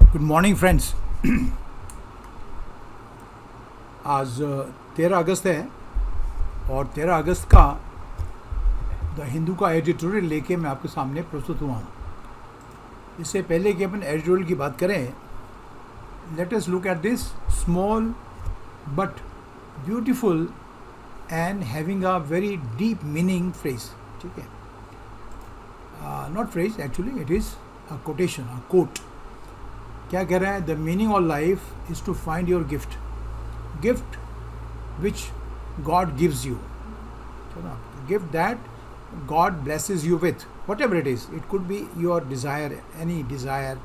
Good morning friends. आज 13 अगस्त है और 13 अगस्त का द हिंदू का एडिटोरियल लेके मैं आपके सामने प्रस्तुत हुआ हूँ। इससे पहले कि अपन एडिटोरियल की बात करें, let us look at this small but beautiful and having a very deep meaning phrase. ठीक है, not phrase, actually it is a quotation, a quote. क्या कह रहा है? The meaning of life is to find your gift which God gives you, gift that God blesses you with, whatever it is. It could be your desire, any desire,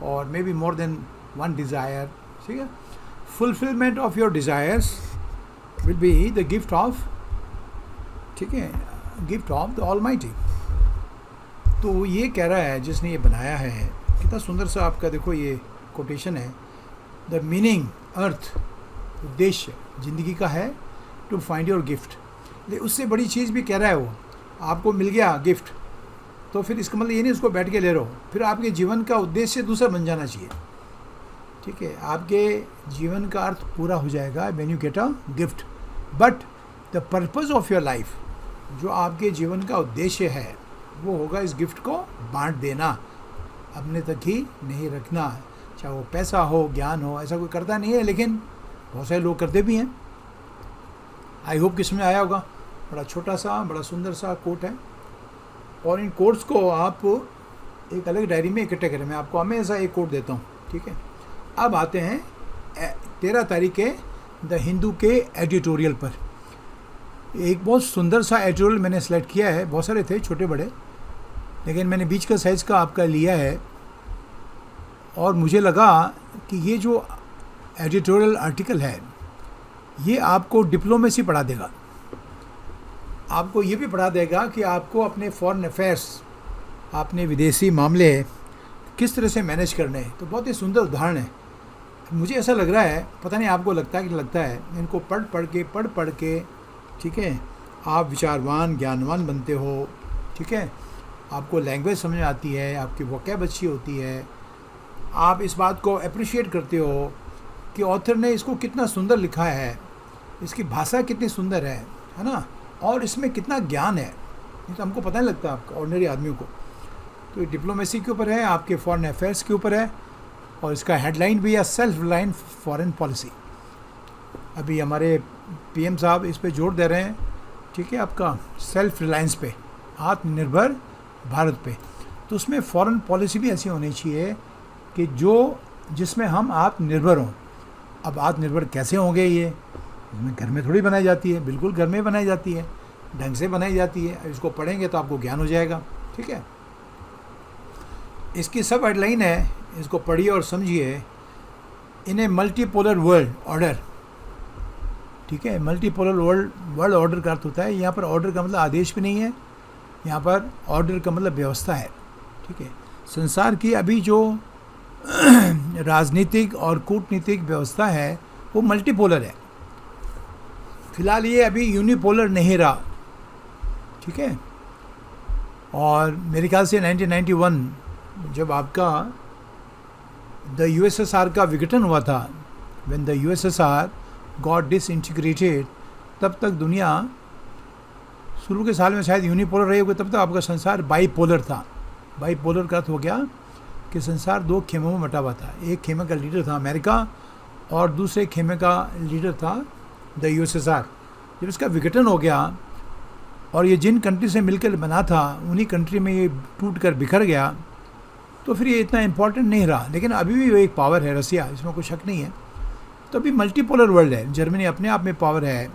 or maybe more than one desire. See, fulfillment of your desires will be the gift of, ठीक है, gift of the Almighty. तो ये कह रहा है जिसने ये बनाया है, कितना सुंदर सा आपका देखो ये कोटेशन है। द मीनिंग, अर्थ, उद्देश्य जिंदगी का है टू फाइंड योर गिफ्ट। लेकिन उससे बड़ी चीज़ भी कह रहा है वो, आपको मिल गया गिफ्ट तो फिर इसका मतलब ये नहीं उसको बैठ के ले रहे हो, फिर आपके जीवन का उद्देश्य दूसरा बन जाना चाहिए। ठीक है, आपके जीवन का अर्थ पूरा हो जाएगा when you get a gift. But the purpose of your life, जो आपके जीवन का उद्देश्य है वो होगा इस गिफ्ट को बांट देना, अपने तक ही नहीं रखना। चाहे वो पैसा हो, ज्ञान हो, ऐसा कोई करता नहीं है, लेकिन बहुत सारे लोग करते भी हैं। आई होप कि समझ आया होगा। बड़ा छोटा सा बड़ा सुंदर सा कोट है और इन कोट्स को आप एक अलग डायरी में इकट्ठे करें। मैं आपको हमेशा एक कोट देता हूँ। ठीक है, अब आते हैं 13 तारीख के द हिंदू के एडिटोरियल पर। एक बहुत सुंदर सा एडिटोरियल मैंने सेलेक्ट किया है, बहुत सारे थे छोटे बड़े, लेकिन मैंने बीच का साइज़ का आपका लिया है और मुझे लगा कि ये जो एडिटोरियल आर्टिकल है ये आपको डिप्लोमेसी पढ़ा देगा, आपको ये भी पढ़ा देगा कि आपको अपने फॉरेन अफेयर्स, अपने विदेशी मामले किस तरह से मैनेज करने हैं। तो बहुत ही सुंदर उदाहरण है। मुझे ऐसा लग रहा है, पता नहीं आपको लगता है कि लगता है, इनको पढ़ के ठीक है, आप विचारवान ज्ञानवान बनते हो। ठीक है, आपको लैंग्वेज समझ में आती है, आपकी वोकैब अच्छी होती है, आप इस बात को अप्रिशिएट करते हो कि ऑथर ने इसको कितना सुंदर लिखा है, इसकी भाषा कितनी सुंदर है ना, और इसमें कितना ज्ञान है। ये तो हमको पता नहीं लगता, आपका ऑर्डिनरी आदमियों को। तो ये डिप्लोमेसी के ऊपर है, आपके फॉरेन अफेयर्स के ऊपर है, और इसका हेडलाइन भी है सेल्फ रिलायंट फॉरेन पॉलिसी। अभी हमारे पीएम साहब इस पे जोर दे रहे हैं। ठीक है, आपका सेल्फ रिलायंस पे, आत्मनिर्भर भारत पे। तो उसमें फॉरेन पॉलिसी भी ऐसी होनी चाहिए कि जिसमें हम आत्मनिर्भर हों। अब आत्मनिर्भर कैसे होंगे? ये इसमें घर में थोड़ी बनाई जाती है, बिल्कुल घर में बनाई जाती है, ढंग से बनाई जाती है। इसको पढ़ेंगे तो आपको ज्ञान हो जाएगा। ठीक है, इसकी सब हेडलाइन है, इसको पढ़िए और समझिए। इन ए मल्टीपोलर वर्ल्ड ऑर्डर। ठीक है, मल्टीपोलर वर्ल्ड ऑर्डर का अर्थ होता है, यहाँ पर ऑर्डर का मतलब आदेश भी नहीं है, यहाँ पर ऑर्डर का मतलब व्यवस्था है। ठीक है, संसार की अभी जो राजनीतिक और कूटनीतिक व्यवस्था है वो मल्टीपोलर है। फिलहाल ये अभी यूनिपोलर नहीं रहा। ठीक है, और मेरे ख्याल से 1991 जब आपका द यूएसएसआर का विघटन हुआ था, when the USSR got disintegrated, तब तक दुनिया शुरू के साल में शायद यूनिपोलर रही होगी, तब तक आपका संसार बाईपोलर था। बाईपोलर का अर्थ हो गया कि संसार दो खेमों में बटा हुआ था। एक खेमे का लीडर था अमेरिका और दूसरे खेमे का लीडर था द यूएसएसआर। जब इसका विघटन हो गया और ये जिन कंट्री से मिलकर बना था उन्हीं कंट्री में ये टूट कर बिखर गया, तो फिर ये इतना इम्पोर्टेंट नहीं रहा। लेकिन अभी भी वो एक पावर है, रसिया, इसमें कोई शक नहीं है। तो अभी मल्टीपोलर वर्ल्ड है। जर्मनी अपने आप में पावर है,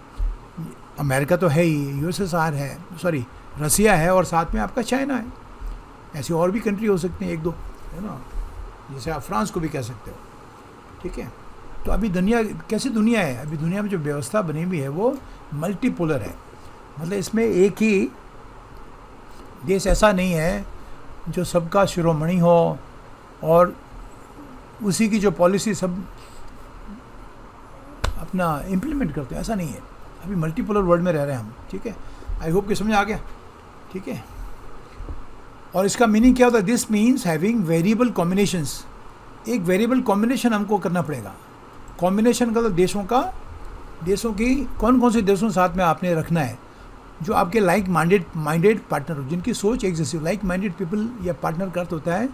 अमेरिका तो है ही, यूएसएसआर है, सॉरी रसिया है, और साथ में आपका चाइना है। ऐसी और भी कंट्री हो सकती हैं, एक दो, है ना, जैसे आप फ्रांस को भी कह सकते हो। ठीक है, तो अभी दुनिया कैसी दुनिया है? अभी दुनिया में जो व्यवस्था बनी हुई है वो मल्टीपोलर है। मतलब इसमें एक ही देश ऐसा नहीं है जो सबका शिरोमणि हो और उसी की जो पॉलिसी सब अपना इम्प्लीमेंट करते हैं, ऐसा नहीं है। अभी मल्टीपोलर वर्ल्ड में रह रहे हैं हम। ठीक है, आई होप कि समझ आ गया। ठीक है, और इसका मीनिंग क्या होता है? This means having variable combinations एक वेरिएबल कॉम्बिनेशन हमको करना पड़ेगा। कॉम्बिनेशन का तो देशों की कौन कौन से देशों के साथ में आपने रखना है जो आपके लाइक माइंडेड पार्टनर हो, जिनकी सोच एक जैसी हो। लाइक माइंडेड पीपल या पार्टनर का अर्थ होता है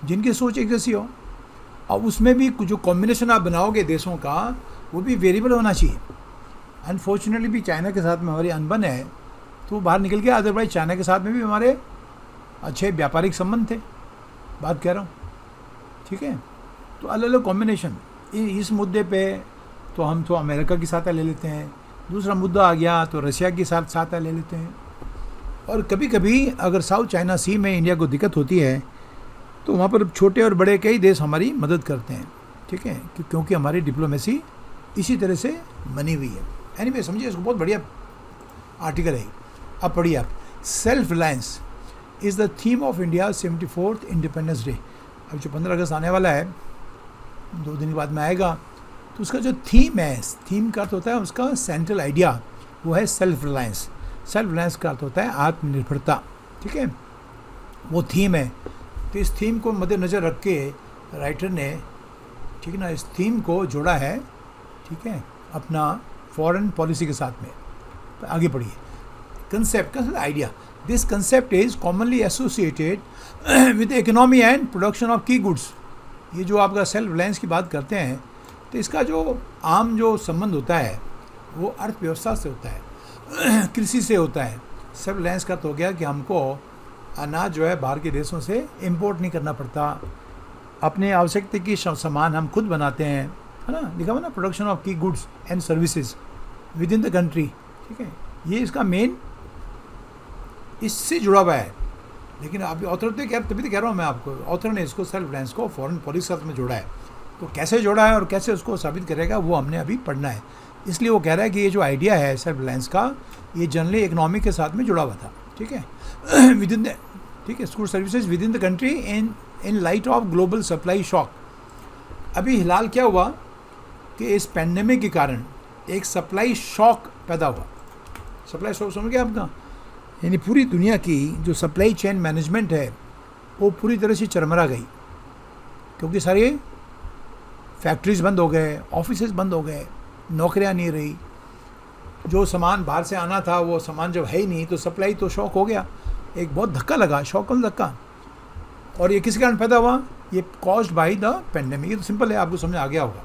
जिनकी सोच एक जैसी हो, और उसमें भी जो कॉम्बिनेशन आप बनाओगे देशों का वो भी वेरिएबल होना चाहिए। अनफॉर्चुनेटली भी चाइना के साथ में हमारी अनबन है तो वो बाहर निकल गया, अदरवाइज चाइना के साथ में भी हमारे अच्छे व्यापारिक संबंध थे, बात कह रहा हूँ, ठीक है। तो अलग अलग कॉम्बिनेशन इस मुद्दे पे तो हम तो अमेरिका की सहायता ले लेते हैं, दूसरा मुद्दा आ गया तो रशिया की सहायता ले लेते हैं, और कभी कभी अगर साउथ चाइना सी में इंडिया को दिक्कत होती है तो वहाँ पर छोटे और बड़े कई देश हमारी मदद करते हैं, ठीक है, क्योंकि हमारी डिप्लोमेसी इसी तरह से बनी हुई है। एनीवे समझिए, इसको बहुत बढ़िया आर्टिकल है। अब पढ़िए आप, self reliance is the theme of India 74th independence day. अब जो 15 अगस्त आने वाला है, 2 दिन बाद में आएगा, तो उसका जो थीम है, थीम का अर्थ होता है उसका सेंट्रल आइडिया, वो है सेल्फ रिलायंस। सेल्फ रिलायंस का अर्थ होता है आत्मनिर्भरता, ठीक है, वो थीम है। तो इस थीम को मद्देनज़र रख के राइटर ने, ठीक है ना, इस थीम को जोड़ा है, ठीक है, अपना फॉरेन पॉलिसी के साथ में। तो आगे पढ़िए, concept idea, this concept is commonly associated with economy and production of की गुड्स। ये जो आपका सेल्फ रिलायंस की बात करते हैं तो इसका जो आम जो संबंध होता है वो अर्थव्यवस्था से होता है, कृषि से होता है। सेल्फ रिलायंस का तो हो गया कि हमको अनाज जो है बाहर के देशों से इंपोर्ट नहीं करना पड़ता, अपने आवश्यकता की सामान हम खुद बनाते हैं, है ना, लिखा हुआ ना, प्रोडक्शन ऑफ की goods and services with in the country, ठीक है, ये इसका मेन इससे जुड़ा हुआ है। लेकिन आप ऑथर तो तभी तो कह रहा हूँ मैं आपको, ऑथर ने इसको सेल्फ रिलायंस को फॉरेन पॉलिसी के साथ में जोड़ा है। तो कैसे जोड़ा है और कैसे उसको साबित करेगा वो हमने अभी पढ़ना है। इसलिए वो कह रहा है कि ये जो आइडिया है सेल्फ रिलायंस का, ये जनरली इकोनॉमी के साथ में जुड़ा हुआ था, ठीक है, विद इन द, ठीक है, goods services with in the country in light of global supply shock. अभी हिलाल क्या हुआ कि इस पैंडेमिक के कारण एक सप्लाई शॉक पैदा हुआ। सप्लाई शॉक समझ गया आपका, यानी पूरी दुनिया की जो सप्लाई चेन मैनेजमेंट है वो पूरी तरह से चरमरा गई, क्योंकि सारे फैक्ट्रीज बंद हो गए, ऑफिसेज बंद हो गए, नौकरियां नहीं रही, जो सामान बाहर से आना था वो सामान जब है ही नहीं तो सप्लाई तो शॉक हो गया, एक बहुत धक्का लगा, शॉक का धक्का। और ये किस कारण पैदा हुआ? ये कॉज्ड बाय द पेंडेमिक। ये तो सिंपल है, आपको समझ आ गया होगा।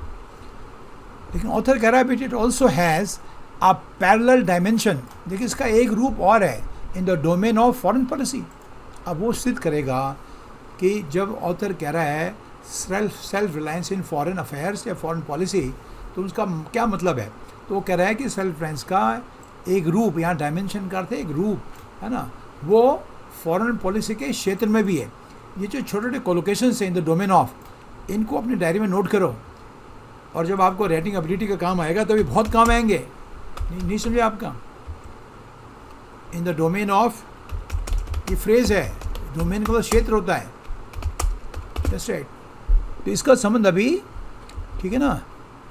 लेकिन ऑथर कह रहा है it also has a parallel dimension. देखिए इसका एक रूप और है in the domain of foreign policy. अब वो सिद्ध करेगा कि जब ऑथर कह रहा है self reliance in foreign affairs या फॉरेन पॉलिसी, तो उसका क्या मतलब है? तो वो कह रहा है कि सेल्फ रिलायंस का एक रूप, यहाँ डायमेंशन का अर्थ है एक रूप, है ना, वो फॉरेन पॉलिसी के क्षेत्र में भी है। ये जो छोटे छोटे कोलोकेशंस हैं इन द डोमेन ऑफ, इनको अपनी डायरी में नोट करो, और जब आपको राइटिंग एबिलिटी का काम आएगा तो भी बहुत काम आएंगे। नहीं समझे आपका? इन द डोमेन ऑफ, ये फ्रेज है, डोमेन का क्षेत्र होता है, जस्ट राइट। तो इसका संबंध अभी, ठीक है ना,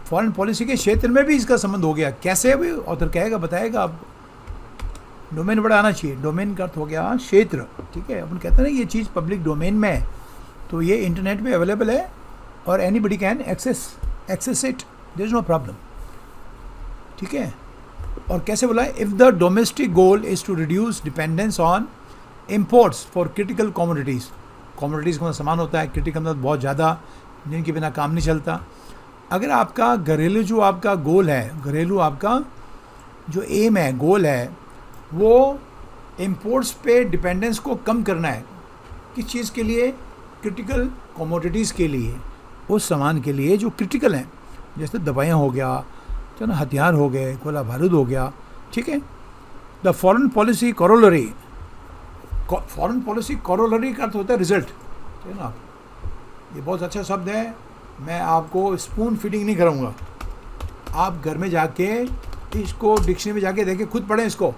फॉरेन पॉलिसी के क्षेत्र में भी इसका संबंध हो गया। कैसे अभी ऑथर कहेगा, बताएगा। अब डोमेन बड़ा आना चाहिए। डोमेन का अर्थ हो गया क्षेत्र, ठीक है। अपन कहते हैं ना ये चीज़ पब्लिक डोमेन में है, तो ये इंटरनेट पे अवेलेबल है और anybody can access it, there is no problem, ठीक है। और कैसे बोला है? If the domestic goal is to reduce dependence on imports for critical commodities. Commodities का सामान होता है क्रिटिकल, मतलब बहुत ज़्यादा, जिनके बिना काम नहीं चलता। अगर आपका घरेलू जो आपका गोल है, घरेलू आपका जो एम है, गोल है, वो इम्पोर्ट्स पे डिपेंडेंस को कम करना है। किस चीज़ के लिए? क्रिटिकल कमोडिटीज़ के लिए, उस सामान के लिए जो क्रिटिकल हैं, जैसे दवाइयाँ हो गया, तो ना हथियार हो गए, गोला बारूद हो गया, ठीक है। The foreign policy corollary, foreign policy corollary का अर्थ होता है रिजल्ट, ठीक है ना। ये बहुत अच्छा शब्द है, मैं आपको स्पून फीडिंग नहीं कराऊंगा। आप घर में जाके इसको डिक्शनरी में जाके देखें, खुद पढ़ें इसको,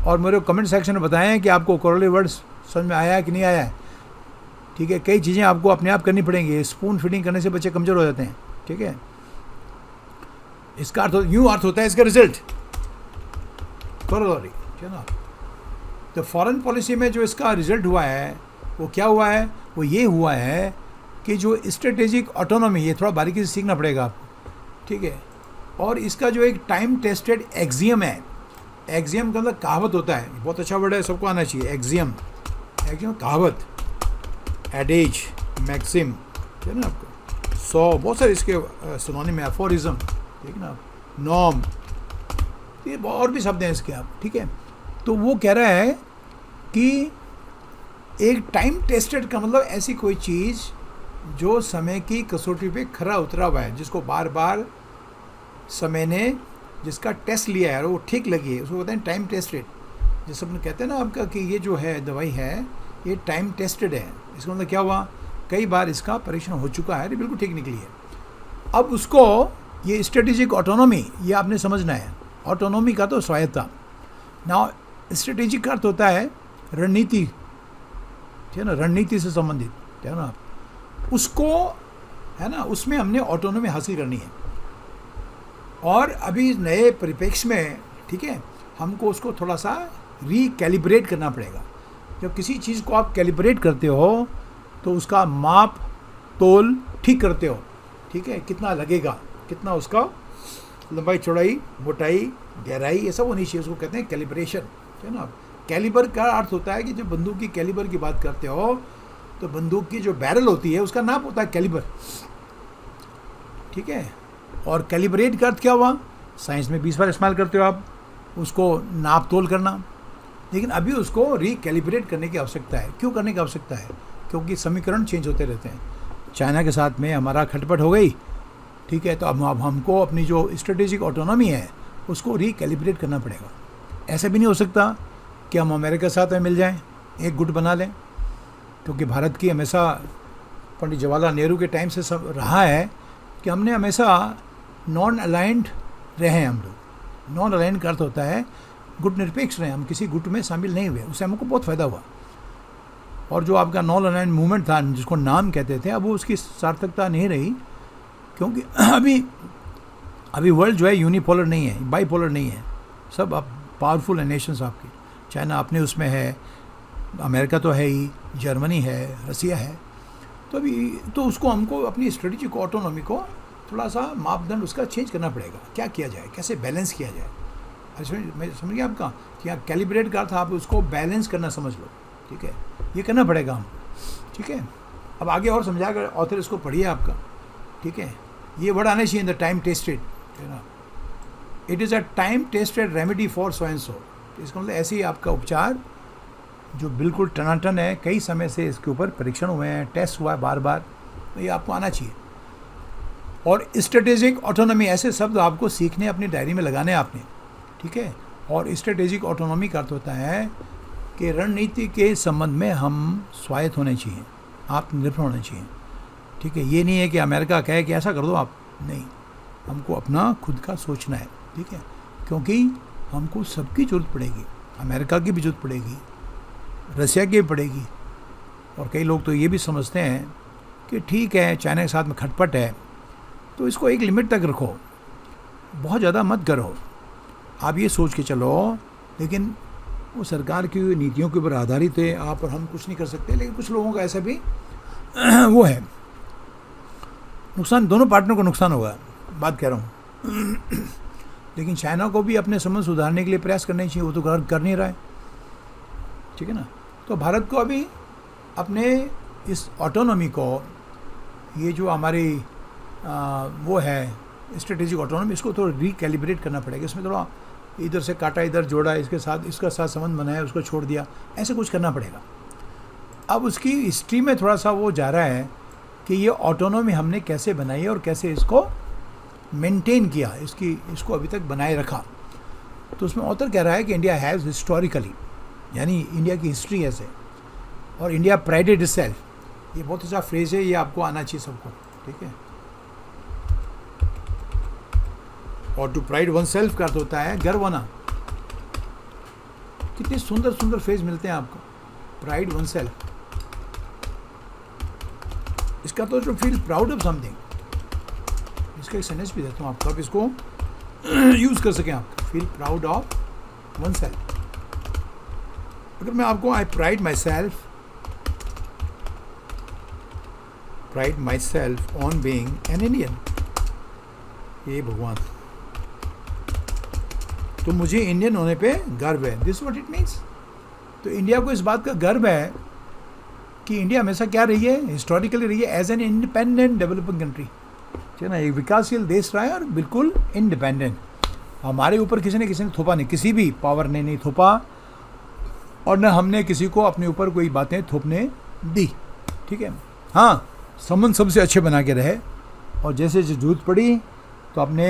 और मेरे कमेंट सेक्शन में बताएं कि आपको कोरोलरी वर्ड्स समझ में आया है कि नहीं आया है, ठीक है। कई चीज़ें आपको अपने आप करनी पड़ेंगी, स्पून फीडिंग करने से बच्चे कमज़ोर हो जाते हैं, ठीक है। इसका अर्थ यूँ अर्थ होता है इसका रिजल्ट, कोरोलरी, ठीक है ना। तो फॉरेन पॉलिसी में जो इसका रिजल्ट हुआ है वो क्या हुआ है? वो ये हुआ है कि जो स्ट्रेटेजिक ऑटोनॉमी, ये थोड़ा बारीकी से सीखना पड़ेगा आपको, ठीक है। और इसका जो एक टाइम टेस्टेड एक्सियम है, एक्सियम का मतलब कहावत होता है, बहुत अच्छा वर्ड है, सबको आना चाहिए। एक्सियम, एक्सियम कहावत, एडेज, मैक्सिम, ठीक है ना आपको, 100, बहुत सारे इसके सिनोनिम में, एफोरिज्म, ठीक है ना, नॉर्म, ये और भी शब्द हैं इसके आप, ठीक है। तो वो कह रहा है कि एक टाइम टेस्टेड का मतलब ऐसी कोई चीज़ जो समय की कसौटी पे खरा उतरा हुआ है, जिसको बार बार समय ने जिसका टेस्ट लिया है और वो ठीक लगी है, उसको कहते हैं टाइम टेस्टेड। जैसे अपन कहते हैं ना आपका कि ये जो है दवाई है ये टाइम टेस्टेड है, इसका मतलब क्या हुआ, कई बार इसका परीक्षण हो चुका है, ये बिल्कुल ठीक निकली है। अब उसको ये स्ट्रेटेजिक ऑटोनॉमी, ये आपने समझना है। ऑटोनॉमी का तो स्वायत्ता ना, स्ट्रेटेजिक का अर्थ होता है रणनीति, ठीक है ना, रणनीति से संबंधित, ठीक है ना, उसको, है ना, उसमें हमने ऑटोनॉमी हासिल करनी है। और अभी नए परिप्रेक्ष्य में, ठीक है, हमको उसको थोड़ा सा रिकैलिब्रेट करना पड़ेगा। जब किसी चीज़ को आप कैलिब्रेट करते हो तो उसका माप तोल ठीक करते हो, ठीक है, कितना लगेगा, कितना उसका लंबाई चौड़ाई मोटाई गहराई, ये सब होनी चाहिए, उसको कहते हैं कैलिब्रेशन, ठीक है ना। कैलिबर का अर्थ होता है कि जब बंदूक की कैलिबर की बात करते हो तो बंदूक की जो बैरल होती है उसका नाप होता है कैलिबर, ठीक है। और कैलिब्रेट का अर्थ क्या हुआ, साइंस में 20 बार इस्तेमाल करते हो आप, उसको नाप तोल करना। लेकिन अभी उसको रिकैलिब्रेट करने की आवश्यकता है। क्यों करने की आवश्यकता है, क्योंकि समीकरण चेंज होते रहते हैं। चाइना के साथ में हमारा खटपट हो गई, ठीक है, तो अब हमको अपनी जो स्ट्रेटेजिक ऑटोनॉमी है उसको रिकैलिब्रेट करना पड़ेगा। ऐसा भी नहीं हो सकता कि हम अमेरिका के साथ में मिल जाएं, एक गुट बना लें, क्योंकि भारत की हमेशा पंडित जवाहरलाल नेहरू के टाइम से सब रहा है कि हमने हमेशा नॉन अलाइंड रहे हैं। हम लोग नॉन अलाइंड का अर्थ होता है गुट निरपेक्ष रहे, हम किसी गुट में शामिल नहीं हुए, उससे हमको बहुत फ़ायदा हुआ। और जो आपका नॉन अलाइंड मूवमेंट था, जिसको नाम कहते थे, अब वो उसकी सार्थकता नहीं रही, क्योंकि अभी वर्ल्ड जो है यूनिपोलर नहीं है, बाईपोलर नहीं है, सब अब पावरफुल है नेशंस आपकी। चाइना अपने उसमें है, अमेरिका तो है ही, जर्मनी है, रसिया है। तो अभी तो उसको हमको अपनी स्ट्रेटेजिक ऑटोनॉमी को थोड़ा सा मापदंड उसका चेंज करना पड़ेगा। क्या किया जाए, कैसे बैलेंस किया जाए, मैं समझ गया आपका कि यहाँ कैलिब्रेट का था, आप उसको बैलेंस करना समझ लो, ठीक है, ये करना पड़ेगा हम, ठीक है। अब आगे और समझाकर ऑथर इसको पढ़िए आपका, ठीक है। ये वर्ड आने चाहिए, द टाइम टेस्टेड, है ना, it is a time tested remedy for so and so. इसका मतलब ऐसे ही आपका उपचार जो बिल्कुल टनाटन है, कई समय से इसके ऊपर परीक्षण हुए हैं, टेस्ट हुआ है बार बार, तो ये आपको आना चाहिए। और स्ट्रेटेजिक ऑटोनॉमी, ऐसे शब्द आपको सीखने, अपनी डायरी में लगाने आपने, ठीक है। और स्ट्रेटेजिक ऑटोनॉमी का अर्थ होता है कि रणनीति के संबंध में हम स्वायत्त होने चाहिए, आत्मनिर्भर होने चाहिए, ठीक है। ये नहीं है कि अमेरिका कहे कि ऐसा कर दो आप, नहीं, हमको अपना खुद का सोचना है, ठीक है, क्योंकि हमको सबकी जरूरत पड़ेगी, अमेरिका की भी जरूरत पड़ेगी, रसिया की भी पड़ेगी। और कई लोग तो ये भी समझते हैं कि ठीक है चाइना के साथ में खटपट है तो इसको एक लिमिट तक रखो, बहुत ज़्यादा मत करो, आप ये सोच के चलो। लेकिन वो सरकार की नीतियों के ऊपर आधारित है, आप और हम कुछ नहीं कर सकते। लेकिन कुछ लोगों का ऐसा भी वो है, नुकसान दोनों पार्टनर को नुकसान होगा, बात कह रहा हूँ। लेकिन चाइना को भी अपने संबंध सुधारने के लिए प्रयास करने चाहिए, वो तो कर नहीं रहा है, ठीक है ना। तो भारत को अभी अपने इस ऑटोनॉमी को, ये जो हमारी वो है स्ट्रेटेजिक ऑटोनॉमी, इसको थोड़ा रिकैलिब्रेट करना पड़ेगा। इसमें थोड़ा इधर से काटा, इधर जोड़ा, इसका साथ संबंध बनाया, उसको छोड़ दिया, ऐसे कुछ करना पड़ेगा। अब उसकी हिस्ट्री में थोड़ा सा वो जा रहा है कि ये ऑटोनॉमी हमने कैसे बनाई और कैसे इसको मेंटेन किया, इसको अभी तक बनाए रखा। तो उसमें ऑथर कह रहा है कि इंडिया हैज़ हिस्टोरिकली, यानी इंडिया की हिस्ट्री ऐसे, और इंडिया प्राइडेड इटसेल्फ, ये बहुत अच्छा फ्रेज है, ये आपको आना चाहिए सबको, ठीक है। और टू प्राइड वन सेल्फ का अर्थ होता है गर्व होना। कितने सुंदर सुंदर फ्रेज मिलते हैं आपको, प्राइड वन सेल्फ, इसका तो जो फील प्राउड ऑफ समथिंग, इसका एक सेंटेंस भी देता हूँ आपको, आप इसको यूज़ कर सकें, आप feel proud of oneself. अगर मैं आपको I pride myself pride myself on being an Indian. ये भगवान, तो मुझे इंडियन होने पे गर्व है। This what it means. तो इंडिया को इस बात का गर्व है कि इंडिया हमेशा क्या रही है, हिस्टोरिकली रही है as an independent developing country, ठीक है ना, एक विकासशील देश रहा है और बिल्कुल इंडिपेंडेंट। हमारे ऊपर किसी ने थोपा नहीं, किसी भी पावर ने नहीं थोपा, और न हमने किसी को अपने ऊपर कोई बातें थोपने दी, ठीक है। हाँ, संबंध सबसे अच्छे बना के रहे, और जैसे जरूरत पड़ी तो अपने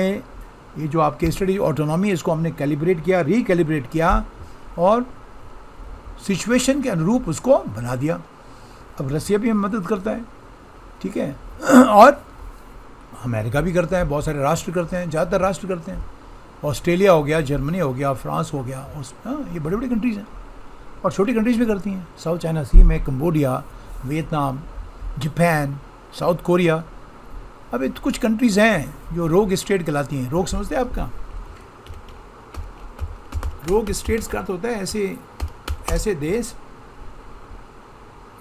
ये जो आपके स्टडी ऑटोनॉमी है इसको हमने कैलिब्रेट किया, रिकैलिब्रेट किया, और सिचुएशन के अनुरूप उसको बना दिया। अब रसिया भी हमें मदद करता है, ठीक है, और अमेरिका भी करता है, बहुत सारे राष्ट्र करते हैं, ज़्यादातर राष्ट्र करते हैं। ऑस्ट्रेलिया हो गया, जर्मनी हो गया, फ्रांस हो गया, ये बड़े बड़े कंट्रीज़ हैं, और छोटी कंट्रीज़ भी करती हैं। साउथ चाइना सी में Cambodia, Vietnam, Japan, south Korea. अब कुछ कंट्रीज़ हैं जो रोग स्टेट कहलाती हैं। रोग समझते हैं आपका? रोग स्टेट्स का अर्थ होता है ऐसे देश,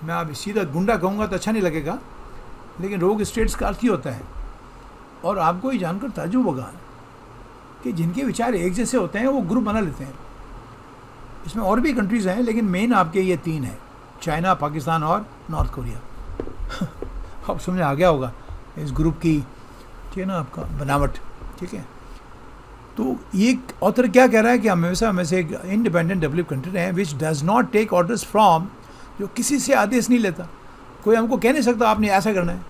मैं अब सीधा गुंडा कहूँगा तो अच्छा नहीं लगेगा, लेकिन रोग स्टेट्स का अर्थ ही होता है, और आपको ये जानकर ताज्जुब होगा कि जिनके विचार एक जैसे होते हैं वो ग्रुप बना लेते हैं। इसमें और भी कंट्रीज़ हैं, लेकिन मेन आपके ये 3 हैं, चाइना, पाकिस्तान और नॉर्थ कोरिया। अब समझ आ गया होगा इस ग्रुप की, ठीक है ना, आपका बनावट, ठीक है। तो ये ऑथर क्या कह रहा है कि हमें से एक इंडिपेंडेंट डेवलप कंट्री है which does not take orders from, जो किसी से आदेश नहीं लेता। कोई हमको कह नहीं सकता आपने ऐसा करना है।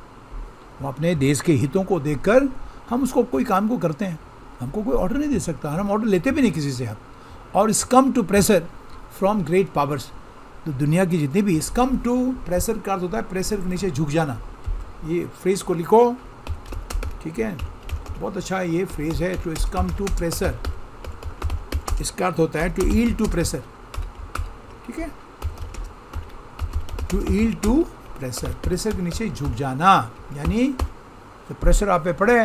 हम अपने देश के हितों को देखकर हम उसको कोई काम को करते हैं, हमको कोई ऑर्डर नहीं दे सकता, हम ऑर्डर लेते भी नहीं किसी से। आप और succumb to pressure from great powers, तो दुनिया की जितनी भी, स्कम टू प्रेशर का अर्थ होता है प्रेशर के नीचे झुक जाना। ये फ्रेज को लिखो, ठीक है, बहुत अच्छा ये फ्रेज है, टू स्कम टू प्रेशर। इसका अर्थ होता है टू ईल्ड टू प्रेशर, ठीक है, to yield to pressure, pressure के नीचे झुक जाना। यानी जब प्रेशर आप पे पड़े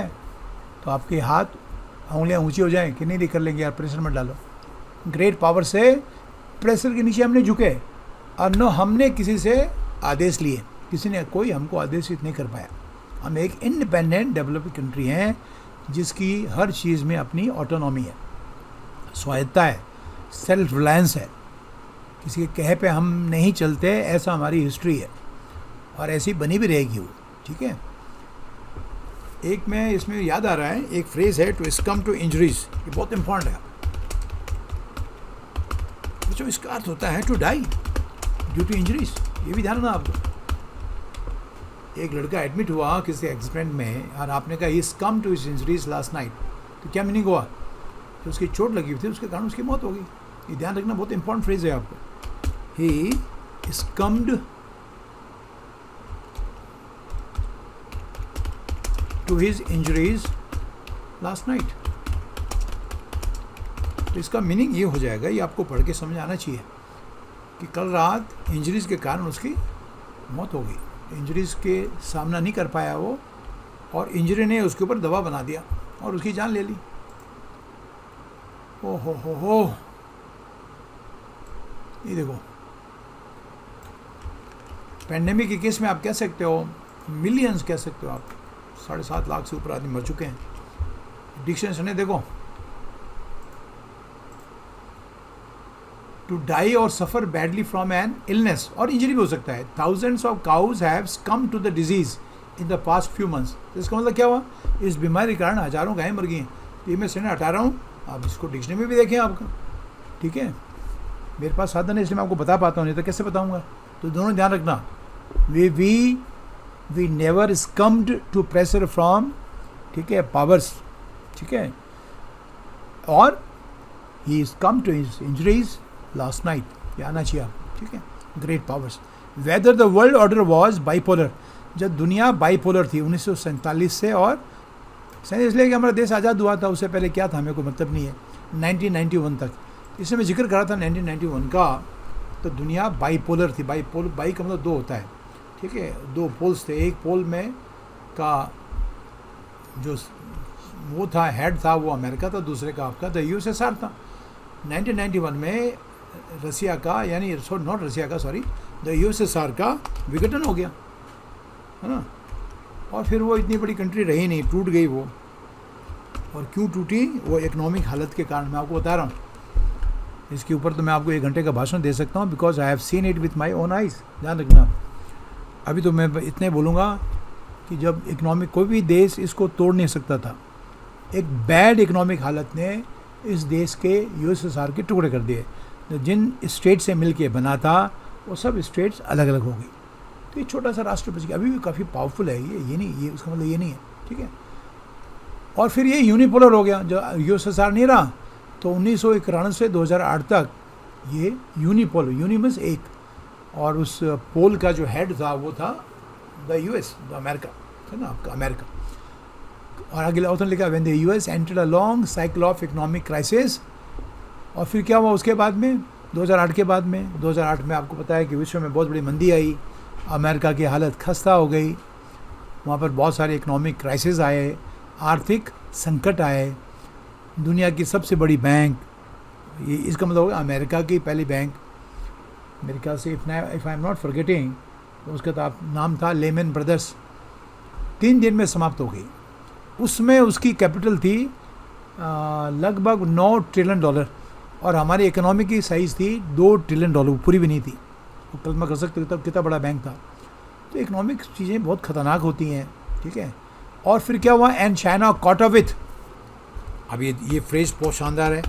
तो आपके हाथ उंगलियां ऊंची हो जाएं कि नहीं कर लेंगे यार, प्रेशर मत डालो। ग्रेट पावर से प्रेशर के नीचे हमने झुके, और न हमने किसी से आदेश लिए, किसी ने कोई हमको आदेशित नहीं कर पाया। हम एक इंडिपेंडेंट डेवलपिंग कंट्री हैं जिसकी हर चीज़ में अपनी ऑटोनॉमी है, स्वायत्ता है, सेल्फ रिलायंस है, किसी के कहे पे हम नहीं चलते, ऐसा हमारी हिस्ट्री है, और ऐसी बनी भी रहेगी वो, ठीक है। एक में इसमें याद आ रहा है, एक फ्रेज है टू स्कम टू इंजरीज, ये बहुत इंपॉर्टेंट है। जो इसका अर्थ होता है to die due to injuries, ये भी ध्यान रखना आपको। एक लड़का एडमिट हुआ किसी एक्सीडेंट में, और आपने कहा he succumb to his injuries last night, तो क्या मीनिंग हुआ? तो उसकी चोट लगी हुई थी, उसके कारण उसकी मौत हो गई। ये ध्यान रखना, बहुत इंपॉर्टेंट फ्रेज है आपको। He succumbed to his injuries last night. तो इसका मीनिंग ये हो जाएगा, ये आपको पढ़ के समझ आना चाहिए कि कल रात इंजरीज के कारण उसकी मौत हो गई। इंजरीज के सामना नहीं कर पाया वो, और इंजरी ने उसके ऊपर दवा बना दिया और उसकी जान ले ली। ओ हो, ये देखो, पेंडेमिक के केस में आप कह सकते हो मिलियंस कह सकते हो आप, 7.5 लाख से ऊपर आदमी मर चुके हैं। डिक्शनरी ने देखो, टू डाई और suffer badly from an illness, और इंजरी भी हो सकता है। Thousands of cows have come to the disease in the past few months. तो इसका मतलब क्या हुआ? इस बीमारी के कारण हज़ारों गायें मर गई हैं। तो ये मैं सेने हटा रहा हूँ, आप इसको डिक्शनरी में भी देखें आपका, ठीक है। मेरे पास साधन है इसलिए मैं आपको बता पाता हूँ, नहीं तो कैसे बताऊँगा। तो दोनों ध्यान रखना, we never succumbed to pressure from, ठीक है, पावर्स, ठीक है, और he is come to his injuries last night, ये आना चाहिए आप, ठीक है। Great powers, whether the world order was bipolar, जब दुनिया बाइपोलर थी 1947 से, और इसलिए कि हमारा देश आज़ाद हुआ था, उससे पहले क्या था हमें कोई मतलब नहीं है, 1991 तक। इसमें मैं जिक्र करा था 1991 का, तो दुनिया बाइपोलर थी। बाई का मतलब 2 होता है, ठीक है, 2 पोल्स थे। एक पोल में का जो वो था, हेड था, वो अमेरिका था, दूसरे का आपका द यूएसएसआर था। 1991 में रसिया का, यानी नॉट रसिया का, सॉरी, द यूएसएसआर का विघटन हो गया, है ना। और फिर वो इतनी बड़ी कंट्री रही नहीं, टूट गई वो। और क्यों टूटी? वो इकोनॉमिक हालत के कारण। मैं आपको बता रहा हूँ, इसके ऊपर तो मैं आपको 1 घंटे का भाषण दे सकता हूँ, because I have seen it with my own eyes. ध्यान रखना। अभी तो मैं इतने बोलूँगा कि जब इकोनॉमिक, कोई भी देश इसको तोड़ नहीं सकता था। एक बैड इकोनॉमिक हालत ने इस देश के यूएसएसआर के टुकड़े कर दिए। जिन स्टेट से मिल के बना था वो सब स्टेट्स अलग अलग हो गई। तो ये छोटा सा राष्ट्र बच गया। अभी भी काफ़ी पावरफुल है ये नहीं, ये उसका मतलब ये नहीं है, ठीक है। और फिर ये यूनिपोलर हो गया, जो यूएसएसआर नहीं रहा। तो 1991 से 2008 तक ये यूनिपोलर, यूनि मीन्स एक, और उस पोल का जो हेड था वो था द यूएस, द अमेरिका, है ना आपका अमेरिका। और आगे ऑथर लिखा, when the US entered a long cycle of economic crisis. और फिर क्या हुआ उसके बाद में, 2008 के बाद में, 2008 में आपको पता है कि विश्व में बहुत बड़ी मंदी आई, अमेरिका की हालत खस्ता हो गई, वहाँ पर बहुत सारे इकोनॉमिक क्राइसिस आए, आर्थिक संकट आए। दुनिया की सबसे बड़ी बैंक, ये इसका मतलब होगा अमेरिका की पहली बैंक, मेरे ख्याल से if I am not forgetting, तो उसका नाम था लेमन ब्रदर्स, 3 दिन में समाप्त हो गई। उसमें उसकी कैपिटल थी लगभग $9 ट्रिलियन, और हमारी इकोनॉमी की साइज़ थी $2 ट्रिलियन, पूरी भी नहीं थी। तो कल्पना कर सकते हो तब कितना बड़ा बैंक था। तो इकोनॉमिक चीज़ें बहुत ख़तरनाक होती हैं, ठीक है। और फिर क्या हुआ, and China caught up with, अब ये फ्रेज बहुत शानदार है,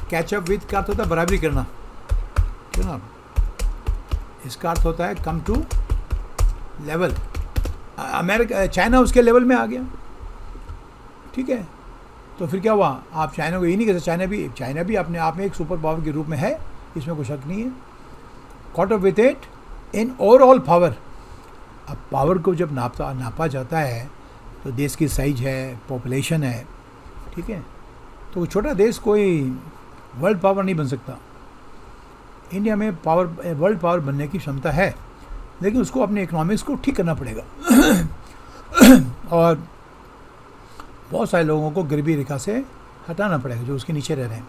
कैच अप विथ का अर्थ होता है बराबरी करना, क्यों ना, इसका अर्थ होता है come to level. America, China उसके लेवल में आ गया, ठीक है। तो फिर क्या हुआ, आप चाइना को ये नहीं कह सकते, चाइना भी अपने आप में एक सुपर पावर के रूप में है, इसमें कोई शक नहीं है। Caught up with it in overall power. अब पावर को जब नापा जाता है तो देश की साइज है, पॉपुलेशन है, ठीक है। तो छोटा देश कोई वर्ल्ड पावर नहीं बन सकता। इंडिया में वर्ल्ड पावर बनने की क्षमता है, लेकिन उसको अपने इकोनॉमिक्स को ठीक करना पड़ेगा। और बहुत सारे लोगों को गरीबी रेखा से हटाना पड़ेगा जो उसके नीचे रह रहे हैं।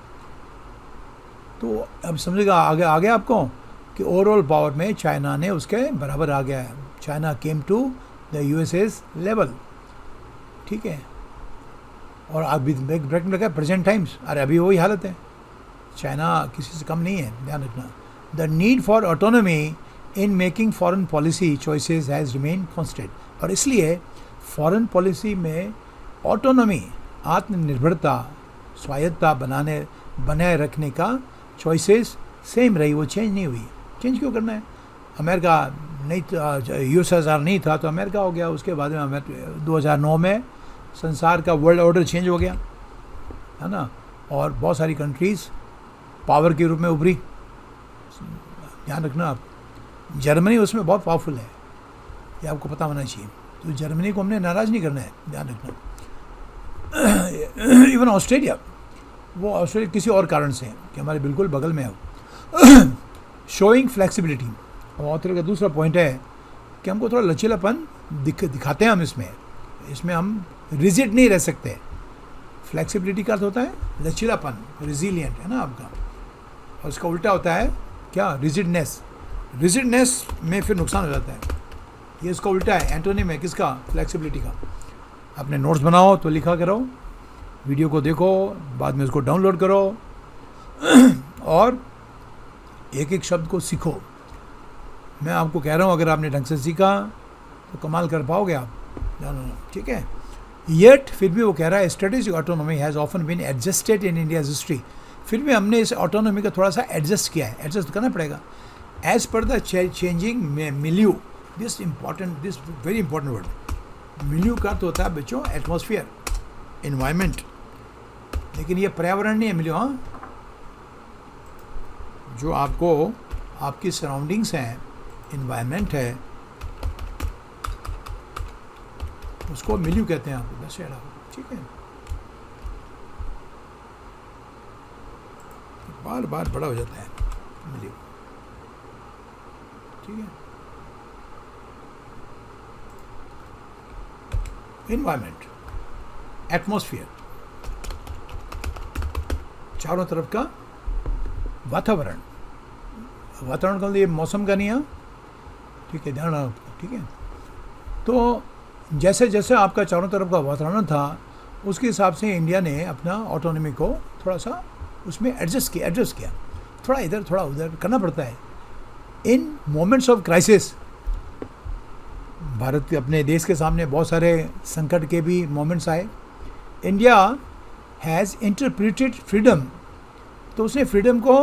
तो अब समझेगा आगे आपको कि ओवरऑल पावर में चाइना ने उसके बराबर आ गया है। China came to the US's level, ठीक है। और अभी ब्रेक में लगा प्रेजेंट टाइम्स, अरे अभी वही हालत है, चाइना किसी से कम नहीं है, ध्यान रखना। The need for autonomy in making foreign policy choices has remain constant. और इसलिए फॉरेन पॉलिसी में ऑटोनॉमी, आत्मनिर्भरता, स्वायत्ता बनाए रखने का चॉइसेस सेम रही, वो चेंज नहीं हुई। चेंज क्यों करना है? अमेरिका नहीं, यूएसएसआर नहीं था तो अमेरिका हो गया। उसके बाद में 2009 में संसार का वर्ल्ड ऑर्डर चेंज हो गया, है ना। और बहुत सारी कंट्रीज़ पावर के रूप में उभरी। ध्यान रखना आप, जर्मनी उसमें बहुत पावरफुल है, ये आपको पता होना चाहिए। तो जर्मनी को हमने नाराज़ नहीं करना है, ध्यान रखना। इवन ऑस्ट्रेलिया, वो ऑस्ट्रेलिया किसी और कारण से कि हमारे बिल्कुल बगल में है। Showing flexibility. और ऑथर का दूसरा पॉइंट है कि हमको थोड़ा लचीलापन दिखाते हैं हम इसमें हम रिजिड नहीं रह सकते। फ्लेक्सिबिलिटी का अर्थ होता है लचीलापन, रिजिलियंट, है ना आपका। और इसका उल्टा होता है क्या, रिजिडनेस। रिजिडनेस में फिर नुकसान हो जाता है। ये इसका उल्टा है, एंटोनिम है किसका, फ्लेक्सिबिलिटी का। अपने नोट्स बनाओ तो लिखा करो, वीडियो को देखो, बाद में उसको डाउनलोड करो और एक एक शब्द को सीखो। मैं आपको कह रहा हूँ, अगर आपने ढंग से सीखा तो कमाल कर पाओगे आप, ठीक है। येट फिर भी वो कह रहा है strategic autonomy has often been adjusted in India's history. फिर भी हमने इस ऑटोनॉमी का थोड़ा सा एडजस्ट किया है, एडजस्ट करना पड़ेगा as per the changing milieu. This very important word. Milieu का अर्थ होता है बच्चों एटमॉस्फेयर, इन्वायरमेंट, लेकिन ये पर्यावरण नहीं है मिल्यू। हाँ, जो आपको आपकी सराउंडिंग्स हैं, इन्वायरमेंट है, उसको मिल्यू कहते हैं आपको, बस यार, ठीक है। बार बार बड़ा हो जाता है मिल्यू, ठीक है। इन्वायरमेंट, एटमॉस्फेयर, चारों तरफ का वातावरण। वातावरण का मतलब ये मौसम का नहीं है, ठीक है, ध्यान रखना, ठीक है। तो जैसे जैसे आपका चारों तरफ का वातावरण था उसके हिसाब से इंडिया ने अपना ऑटोनॉमी को थोड़ा सा उसमें एडजस्ट किया, थोड़ा इधर थोड़ा उधर करना पड़ता है। In moments of crisis Bharat के अपने देश के सामने बहुत सारे संकट के भी मोमेंट्स आए। इंडिया हैज़ इंटरप्रिटेड फ्रीडम, तो उसने फ्रीडम को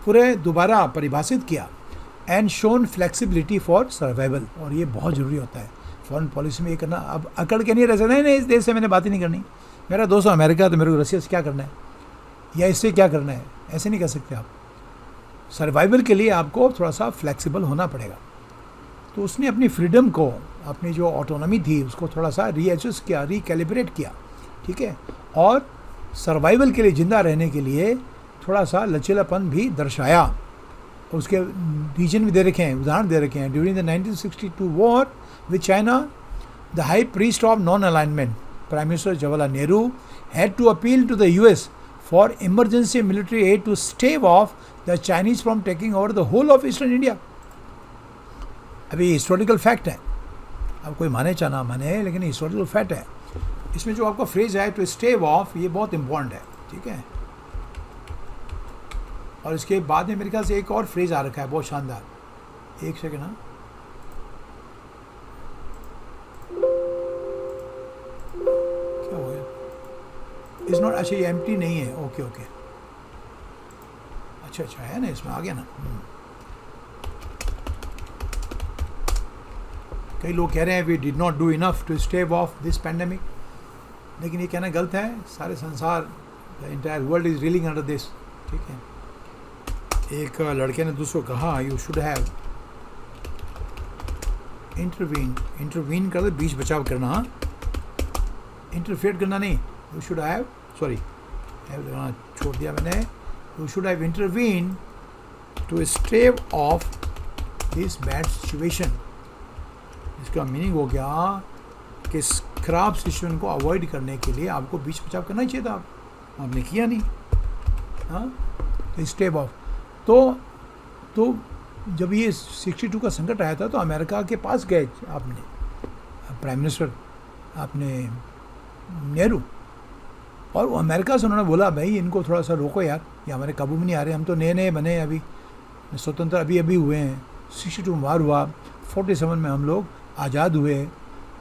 पूरे दोबारा परिभाषित किया and shown flexibility for survival, और ये बहुत ज़रूरी होता है फॉरेन पॉलिसी में ये करना। अब अकड़ के नहीं रह सकते, नहीं इस देश से मैंने बात ही नहीं करनी, मेरा दोस्त अमेरिका तो मेरे को रशिया से क्या करना है या इससे क्या करना है, ऐसे नहीं कर सकते आप। सर्वाइवल के लिए आपको थोड़ा सा फ्लेक्सिबल होना पड़ेगा। तो उसने अपनी फ्रीडम को, अपनी जो ऑटोनॉमी थी उसको थोड़ा सा रीएडजस्ट किया, रिकैलिब्रेट किया, ठीक है। और सर्वाइवल के लिए, जिंदा रहने के लिए थोड़ा सा लचीलापन भी दर्शाया। उसके रीजन भी दे रखे हैं, उदाहरण दे रखे हैं। During the 1962 war with China, the high priest of non alignment prime minister Jawaharlal Nehru had to appeal to the US for emergency military aid to stave off the Chinese from taking over the whole of eastern India. अभी historical fact है, अब कोई माने चाहे ना माने, लेकिन historical fact है। इसमें जो आपका फ्रेज है टू स्टेव ऑफ, ये बहुत इंपॉर्टेंट है, ठीक है। और इसके बाद में मेरे ख्याल से एक और फ्रेज आ रखा है बहुत शानदार, एक सेकेंड। हाँ, क्या हो गया? इज नॉट, अच्छा ये एम्प्टी नहीं है, ओके ओके, अच्छा है ना, इसमें आ गया ना। कई लोग कह रहे हैं we did not do enough to stave off this pandemic, लेकिन ये कहना गलत है। सारे संसार, the entire world is reeling under this, ठीक है। एक लड़के ने दूसरे को कहा यू शुड हैव इंटरवीन कर दे, बीच बचाव करना, इंटरफेयर करना नहीं। You should have, sorry have लगाना छोड़ दिया मैंने, you should have intervene to stave off this bad situation. इसका मीनिंग हो गया कि इस खराब सिचुएशन को अवॉइड करने के लिए आपको बीच बचाव करना ही चाहिए था, आपने किया नहीं। हाँ, तो स्टेव ऑफ। तो जब ये 62 का संकट आया था तो अमेरिका के पास गए आपने, प्राइम मिनिस्टर आपने नेहरू, और वो अमेरिका से उन्होंने बोला भाई इनको थोड़ा सा रोको यार, ये हमारे काबू में नहीं आ रहे, हम तो नए नए बने, अभी स्वतंत्र अभी हुए हैं, 62 में वार हुआ, 47 में हम लोग आज़ाद हुए।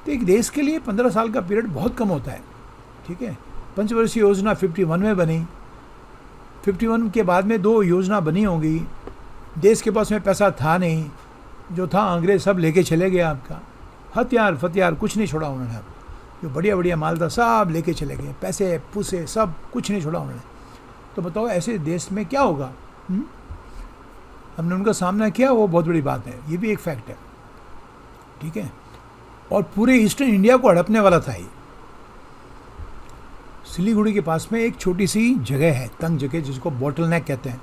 तो एक देश के लिए 15 साल का पीरियड बहुत कम होता है, ठीक है। पंचवर्षीय योजना 51 में बनी, 51 के बाद में 2 योजना बनी होंगी। देश के पास में पैसा था नहीं, जो था अंग्रेज सब लेके चले गए, आपका हथियार फतियार कुछ नहीं छोड़ा उन्होंने, आप जो बढ़िया बढ़िया माल था सब लेके चले गए, पैसे पुसे सब कुछ नहीं छोड़ा उन्होंने। तो बताओ ऐसे देश में क्या होगा? हमने उनका सामना किया, वो बहुत बड़ी बात है, ये भी एक फैक्ट है, ठीक है। और पूरे ईस्टर्न इंडिया को हड़पने वाला था ये। सिलीगुड़ी के पास में एक छोटी सी जगह है, तंग जगह, जिसको बॉटल नेक कहते हैं,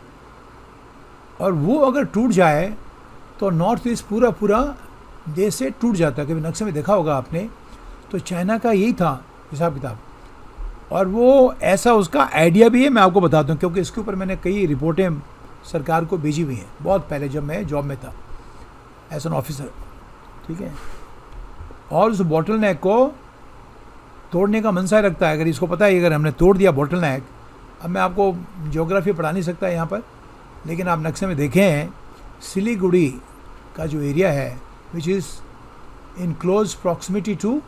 और वो अगर टूट जाए तो नॉर्थ ईस्ट पूरा देश से टूट जाता है। कभी नक्शे में देखा होगा आपने, तो चाइना का यही था हिसाब किताब, और वो ऐसा उसका आइडिया भी है, मैं आपको बताता हूँ, क्योंकि इसके ऊपर मैंने कई रिपोर्टें सरकार को भेजी हुई हैं बहुत पहले, जब मैं जॉब में था एज एन ऑफिसर, ठीक है। और उस बॉटल नेक को तोड़ने का मनसा रखता है, अगर इसको पता है अगर हमने तोड़ दिया बॉटल नेक, अब मैं आपको ज्योग्राफी पढ़ा नहीं सकता यहाँ पर, लेकिन आप नक्शे में देखें सिलीगुड़ी का जो एरिया है which is in close proximity to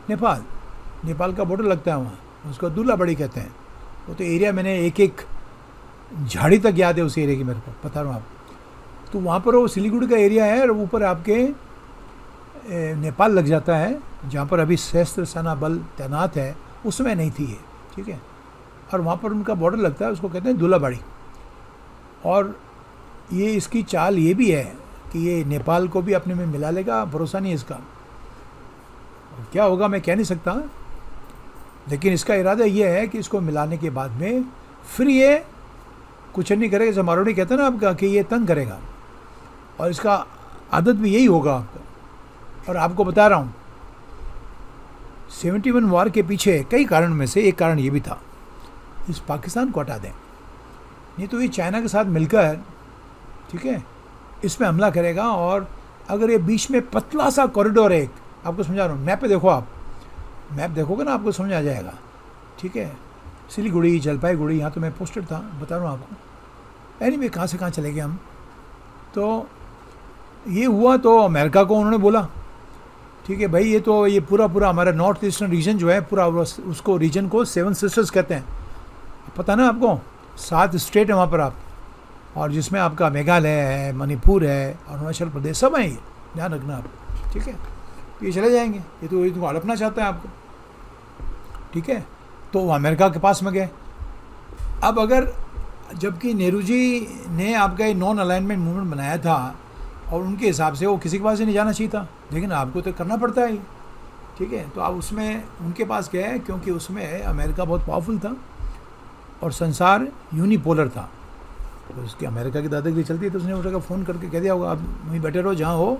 Nepal का बॉर्डर लगता है वहाँ, उसको दूल्हाबड़ी कहते हैं। वो तो एरिया मैंने एक एक झाड़ी तक याद है उस एरिया की, मेरे को बता रहा हूँ आप। तो वहाँ पर वो सिलीगुड़ी का एरिया है, और ऊपर आपके नेपाल लग जाता है, जहाँ पर अभी सशस्त्र सेना बल तैनात है, उसमें नहीं थी ये, ठीक है। और वहाँ पर उनका बॉर्डर लगता है, उसको कहते हैं दूल्हाबाड़ी। और ये इसकी चाल ये भी है कि ये नेपाल को भी अपने में मिला लेगा, भरोसा नहीं है इसका, और क्या होगा मैं कह नहीं सकता, लेकिन इसका इरादा ये है कि इसको मिलाने के बाद में फिर ये कुछ नहीं करेगा, जैसे मारोड़ी कहते हैं ना आपका, कि ये तंग करेगा, और इसका आदत भी यही होगा आपका। और आपको बता रहा हूँ 71 वार के पीछे कई कारण में से एक कारण ये भी था, इस पाकिस्तान को हटा दें, नहीं तो ये चाइना के साथ मिलकर, ठीक है, इस पे हमला करेगा। और अगर ये बीच में पतला सा कॉरिडोर है, आपको समझा रहा हूँ, मैप पे देखो आप, मैप देखोगे ना आपको समझ आ जाएगा, ठीक है। सिलीगुड़ी, जलपाईगुड़ी, यहाँ तो मैं पोस्टेड था, बता रहा हूँ आपको। एनीवे कहाँ से कहाँ चले गए हम। तो ये हुआ तो अमेरिका को उन्होंने बोला, ठीक है भाई, ये पूरा हमारा नॉर्थ ईस्टर्न रीजन जो है पूरा, उसको रीजन को 7 सिस्टर्स कहते हैं, पता ना आपको, 7 स्टेट है वहाँ पर आप, और जिसमें आपका मेघालय है, मणिपुर है, अरुणाचल प्रदेश, सब हैं ये, ध्यान रखना आप, ठीक है। तो ये चले जाएंगे, ये तो इनको हड़पना चाहता है आपको, ठीक है। तो वो अमेरिका के पास में गए। अब अगर, जबकि नेहरू जी ने आपका ये नॉन अलाइनमेंट मूवमेंट बनाया था और उनके हिसाब से वो किसी के पास ही नहीं जाना चाहिए था, लेकिन आपको तो करना पड़ता है, ठीक है। तो आप उसमें उनके पास गए क्योंकि उसमें अमेरिका बहुत पावरफुल था और संसार यूनिपोलर था। तो उसकी अमेरिका की दादागिरी चलती है, तो उसने उठा फ़ोन करके कह दिया होगा, आप वहीं बैठे रहो जहाँ हो,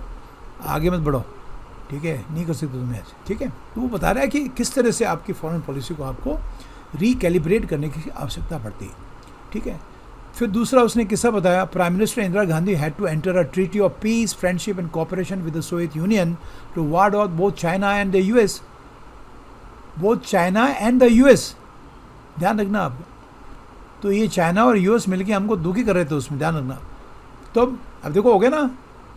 आगे मत बढ़ो, ठीक है, नहीं कर सकते तुम्हें ऐसे, ठीक है। तो वो बता रहा है कि किस तरह से आपकी फॉरेन पॉलिसी को आपको रिकैलिब्रेट करने की आवश्यकता पड़ती है, ठीक है। फिर दूसरा उसने किस्सा बताया, prime minister Indira Gandhi had to enter a treaty of peace, friendship and cooperation with the Soviet Union to ward off both China and the US, both China and the US, ध्यान रखना आप। तो ये चाइना और यूएस मिलके हमको दुखी कर रहे थे उसमें, ध्यान रखना। तो अब देखो, हो गया ना,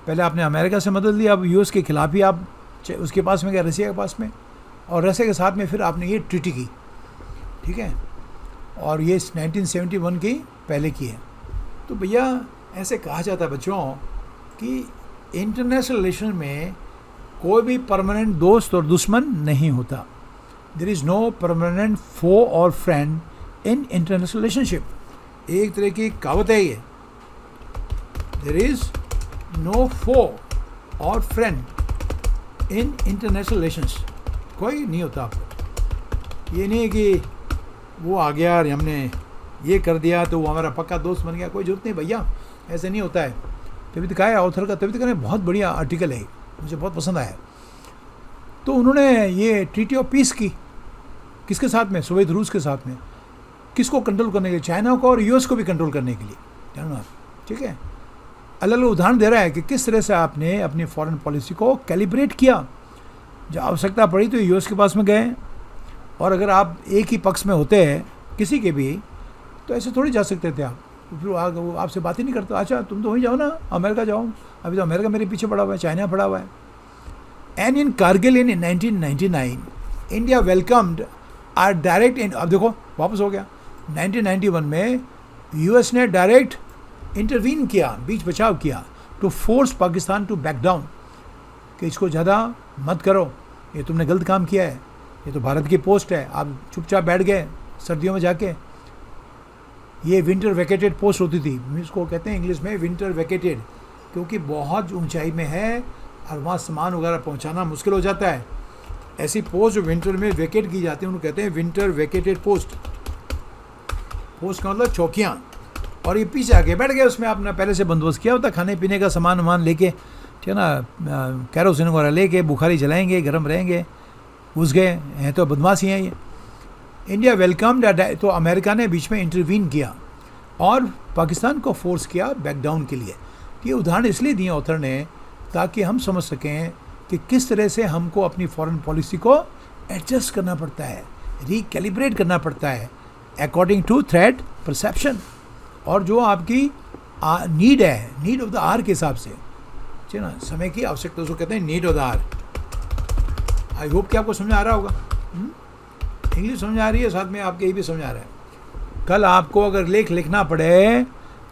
पहले आपने अमेरिका से मदद ली, अब यूएस के खिलाफ ही आप उसके पास में गए, रसिया के पास में, और रसिया के साथ में फिर आपने ये ट्रीटी की, ठीक है। और ये 1971 की पहले की है। तो भैया ऐसे कहा जाता है बच्चों कि इंटरनेशनल रिलेशन में कोई भी परमानेंट दोस्त और दुश्मन नहीं होता। देयर इज़ नो परमानेंट फो और फ्रेंड इन इंटरनेशनल रिलेशनशिप। एक तरह की कहावत है ये, देयर इज़ नो फो और फ्रेंड इन इंटरनेशनल रिलेशंस, कोई नहीं होता आपको। ये नहीं है कि वो आ गया और हमने ये कर दिया तो वो हमारा पक्का दोस्त बन गया, कोई जरूरत नहीं भैया, ऐसे नहीं होता है। तभी तो कहा है ऑथर का, तभी तो कहने बहुत बढ़िया आर्टिकल है, मुझे बहुत पसंद आया। तो उन्होंने ये ट्रीटी ऑफ पीस की, किसके साथ में, सोवियत रूस के साथ में, किसको कंट्रोल करने के लिए, चाइना को और यूएस को भी कंट्रोल करने के लिए, जानना, ठीक है। अलग अलग उदाहरण दे रहा है कि किस तरह से आपने अपनी फॉरेन पॉलिसी को कैलिब्रेट किया। जब आवश्यकता पड़ी तो यूएस के पास में गए, और अगर आप एक ही पक्ष में होते हैं किसी के भी, तो ऐसे थोड़ी जा सकते थे आप, तो फिर वो आपसे बात ही नहीं करता, अच्छा तुम तो वहीं जाओ ना, अमेरिका जाओ, अभी तो अमेरिका मेरे पीछे पड़ा हुआ है, चाइना पड़ा हुआ है। And in Kargil in 1999 India welcomed our direct, अब देखो वापस हो गया, 1991 में यूएस ने डायरेक्ट इंटरवीन किया, बीच बचाव किया, to force Pakistan to back down, कि इसको ज़्यादा मत करो, ये तुमने गलत काम किया है, ये तो भारत की पोस्ट है, आप चुपचाप बैठ गए सर्दियों में जाके। ये विंटर वैकेटेड पोस्ट होती थी, इसको कहते हैं इंग्लिश में विंटर वैकेटेड, क्योंकि बहुत ऊंचाई में है और वहाँ सामान वगैरह पहुँचाना मुश्किल हो जाता है। ऐसी पोस्ट जो विंटर में वैकेट की जाती है उनको कहते हैं विंटर वैकेटेड पोस्ट। पोस्ट का मतलब चौकियाँ, और ये पीछे आके बैठ गए, उसमें आपने पहले से बंदोबस्त किया होता, खाने पीने का सामान वामान लेके, ठीक है ना, कैरोसिन वगैरह लेके बुखारी जलाएंगे, गर्म रहेंगे, घुस गए हैं तो बदमाशी हैं ये। इंडिया वेलकम्ड, तो अमेरिका ने बीच में इंटरवीन किया और पाकिस्तान को फोर्स किया बैक डाउन के लिए। ये उदाहरण इसलिए दिए ऑथर ने ताकि हम समझ सकें कि किस तरह से हमको अपनी फॉरेन पॉलिसी को एडजस्ट करना पड़ता है, रिकैलिब्रेट करना पड़ता है अकॉर्डिंग टू थ्रेट परसेप्शन, और जो आपकी नीड है, नीड ऑफ द आवर के हिसाब से, ठीक है ना, समय की आवश्यकता, उसको कहते हैं need of the hour. I hope कि आपको समझ आ रहा होगा, इंग्लिश समझ आ रही है, साथ में आपके ये भी समझ आ रहा है। कल आपको अगर लेख लिखना पड़े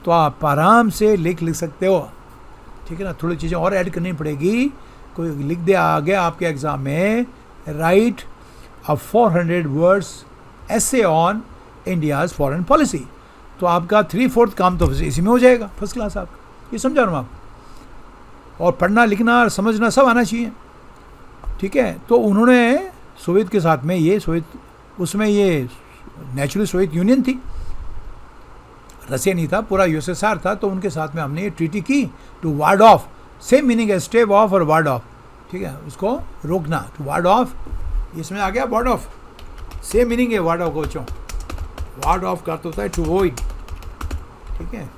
तो आप आराम से लेख लिख सकते हो, ठीक है ना, थोड़ी चीज़ें और ऐड करनी पड़ेगी। कोई लिख दे आ गया आपके एग्ज़ाम में, राइट अ 400 वर्ड्स ऐसे ऑन इंडियाज़ फॉरेन पॉलिसी, तो आपका 3/4 काम तो इसी में हो जाएगा, फर्स्ट क्लास आपका। ये समझा रहा हूँ आप। और पढ़ना लिखना और समझना सब आना चाहिए, ठीक है। तो उन्होंने सोवियत के साथ में, ये सोवियत, उसमें ये नेचुरली सोवियत यूनियन थी, रसिया नहीं था, पूरा यूएसएसआर था, तो उनके साथ में हमने ये ट्रीटी की to ward off, same meaning है स्टेव ऑफ और वार्ड ऑफ, ठीक है, उसको रोकना, टू वार्ड ऑफ, इसमें आ गया वार्ड ऑफ, सेम मीनिंग है वार्ड ऑफ को बच्चों। वार्ड ऑफ का तो होता है टू अवॉइड, ठीक है।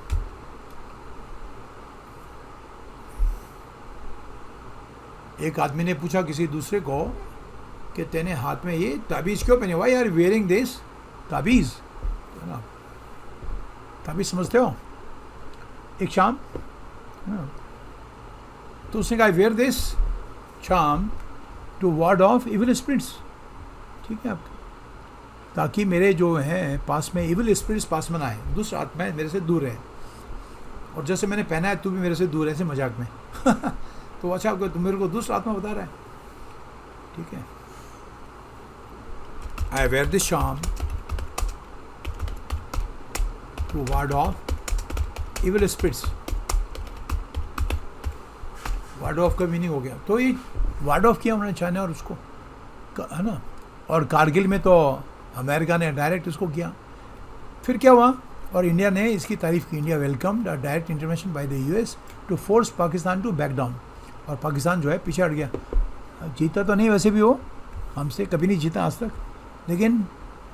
एक आदमी ने पूछा किसी दूसरे को कि तेने हाथ में ये ताबीज़ क्यों पहने, वाई आर वेयरिंग दिस ताबीज़, है ना, ताबीज़ समझते हो, एक शाम, है ना। तो उसने कहा wear this charm to ward off evil spirits, ठीक है आपका, ताकि मेरे जो हैं पास में इविल स्पिरिट्स पास में ना आए, दुष्ट आत्माएं मेरे से दूर रहे, और जैसे मैंने पहना है तू भी मेरे से दूर है, ऐसे मजाक में तो अच्छा तुम मेरे को दुष्ट आत्मा बता रहा है, ठीक है। I wear this charm to ward off evil spirits, ward off का मीनिंग हो गया, तो ये वार्ड ऑफ किया उन्होंने चाइना और उसको, है ना। और कारगिल में तो अमेरिका ने डायरेक्ट इसको किया, फिर क्या हुआ, और इंडिया ने इसकी तारीफ की, India welcomed direct intervention by the US to force Pakistan to back down, और पाकिस्तान जो है पीछे हट गया, जीता तो नहीं वैसे भी वो हमसे कभी नहीं जीता आज तक, लेकिन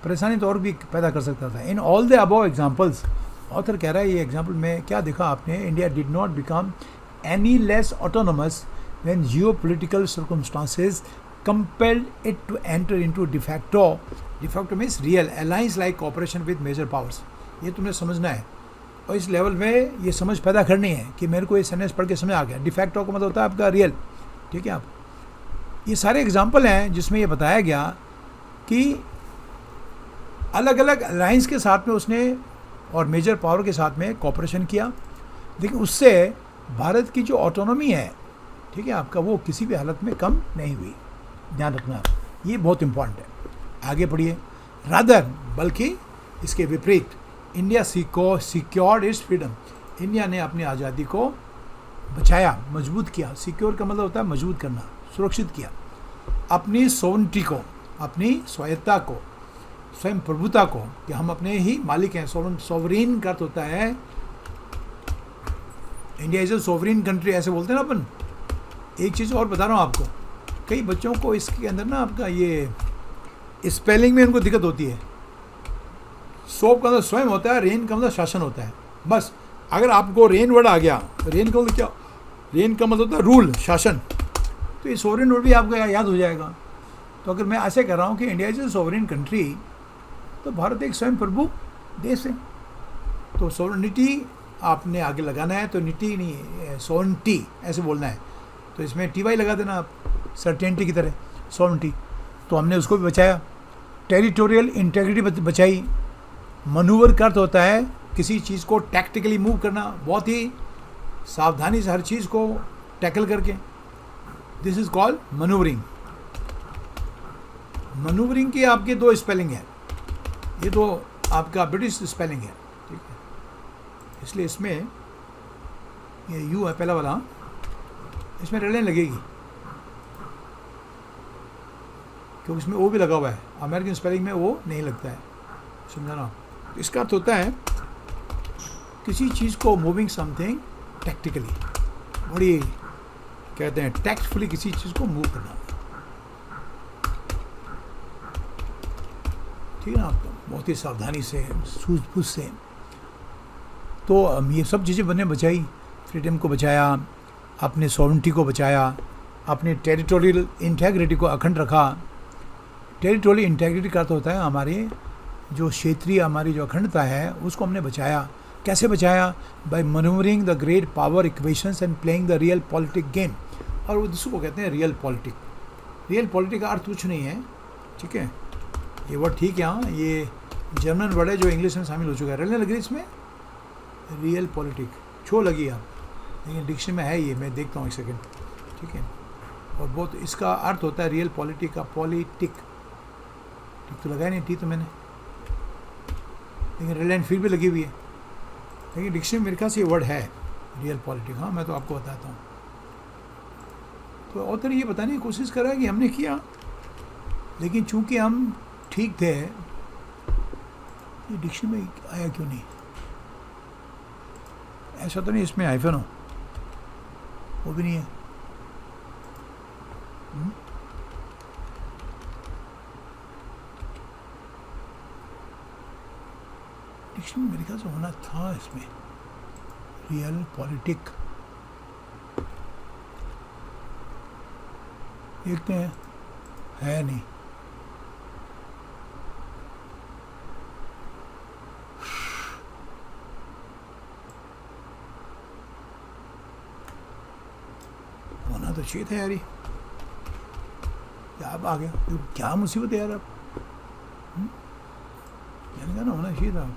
परेशानी तो और भी पैदा कर सकता था। In all the above examples, author कह रहा है ये एग्जाम्पल में क्या देखा आपने, India did not become any less autonomous when geopolitical circumstances compelled it to enter into de facto means real alliance like cooperation with major powers। ये तुमने समझना है, और इस लेवल में ये समझ पैदा करनी है कि मेरे को ये सेंटेंस पढ़ के समझ आ गया, de facto का मतलब होता है आपका रियल, ठीक है। आप ये सारे एग्जाम्पल हैं जिसमें ये बताया गया कि अलग अलग अलायंस के साथ में उसने और मेजर पावर के साथ में कॉपरेशन किया, लेकिन उससे भारत की जो ऑटोनॉमी है, ठीक है आपका, वो किसी भी हालत में कम नहीं हुई, ध्यान रखना, ये बहुत इंपॉर्टेंट है। आगे पढ़िए, रादर बल्कि इसके विपरीत, India secured it's freedom, India ने अपनी आज़ादी को बचाया, मजबूत किया, सिक्योर का मतलब होता है मजबूत करना, सुरक्षित किया, अपनी सोवरेनिटी को, अपनी स्वायत्ता को, स्वयं प्रभुता को, कि हम अपने ही मालिक हैं, सोवरेन का अर्थ होता है, India is a sovereign country ऐसे बोलते हैं ना अपन। एक चीज़ और बता रहा हूँ आपको, कई बच्चों को इसके अंदर ना आपका ये स्पेलिंग में उनको दिक्कत होती है, सोप का मतलब स्वयं होता है, रेन का मतलब शासन होता है, बस अगर आपको रेन वर्ड आ गया, रेन का मतलब क्या, रेन का मतलब होता है रूल, शासन, तो ये सोवरेन वर्ड भी आपको याद हो जाएगा। तो अगर मैं ऐसे कह रहा हूँ कि India is a sovereign country, तो भारत एक स्वयं प्रभु देश है, तो सोवरेनिटी आपने आगे लगाना है, तो निटी नहीं, सोवरेनिटी ऐसे बोलना है, तो इसमें टी लगा देना आप, सर्टेनिटी की तरह, सोवरेनिटी, तो हमने उसको भी बचाया। टेरिटोरियल इंटेग्रिटी बचाई, मनूवर का अर्थ होता है किसी चीज़ को टैक्टिकली मूव करना, बहुत ही सावधानी से हर चीज़ को टैकल करके, this is called manoeuvring. Manoeuvring की आपके दो स्पेलिंग है, ये तो आपका ब्रिटिश स्पेलिंग है, ठीक है, इसलिए इसमें ये यू है पहला वाला, इसमें रेड लाइन लगेगी क्योंकि इसमें ओ भी लगा हुआ है, अमेरिकन स्पेलिंग में वो नहीं लगता है, समझाना। इसका अर्थ होता है किसी चीज़ को मूविंग समथिंग टैक्टिकली, बड़ी कहते हैं टैक्टफुली किसी चीज़ को मूव करना, ठीक है ना आपको, बहुत ही सावधानी से, सूझबूझ से। तो ये सब चीज़ें मैंने बचाई, फ्रीडम को बचाया, अपने सॉवरेनिटी को बचाया, अपने टेरिटोरियल इंटेग्रिटी को अखंड रखा। टेरिटोरियल इंटेग्रिटी का अर्थ होता है हमारे जो क्षेत्रीय, हमारी जो अखंडता है उसको हमने बचाया। कैसे बचाया? By manoeuvring the great power equations and playing the realpolitik game. और वो जिसको कहते हैं रियल पॉलिटिक। रियल पॉलिटिक का अर्थ कुछ नहीं है, ठीक है, ये वर्ड ठीक है, हाँ, ये जर्मन वर्ड है जो इंग्लिश में शामिल हो चुका है। रहने लगी इसमें रियल पॉलिटिक, छो लगी आप, लेकिन डिक्शनरी में है ये, मैं देखता हूँ एक सेकेंड, ठीक है। और बहुत इसका अर्थ होता है रियल पॉलिटिक का, पॉलिटिक, ठीक तो लगाया नहीं टी तो मैंने, लेकिन रेल लाइन फिर भी लगी हुई है, लेकिन डिक्शनरी में मेरे ख्याल से ये वर्ड है रियल पॉलिटिक। हाँ, मैं तो आपको बताता हूँ। तो ऑथर ये बताने की कोशिश कर रहा है कि हमने किया, लेकिन चूंकि हम ठीक थे, ये डिक्शनरी में आया क्यों नहीं? ऐसा तो नहीं इसमें हाइफन हो, वो भी नहीं है। डिक्शनरी मेरे ख्याल से होना था इसमें, रियल पॉलिटिक। देखते हैं, है नहीं। होना तो चाहिए था यार, ये क्या अब आ गया, तो क्या मुसीबत है यार। अब मैंने कहा ना होना चाहिए था।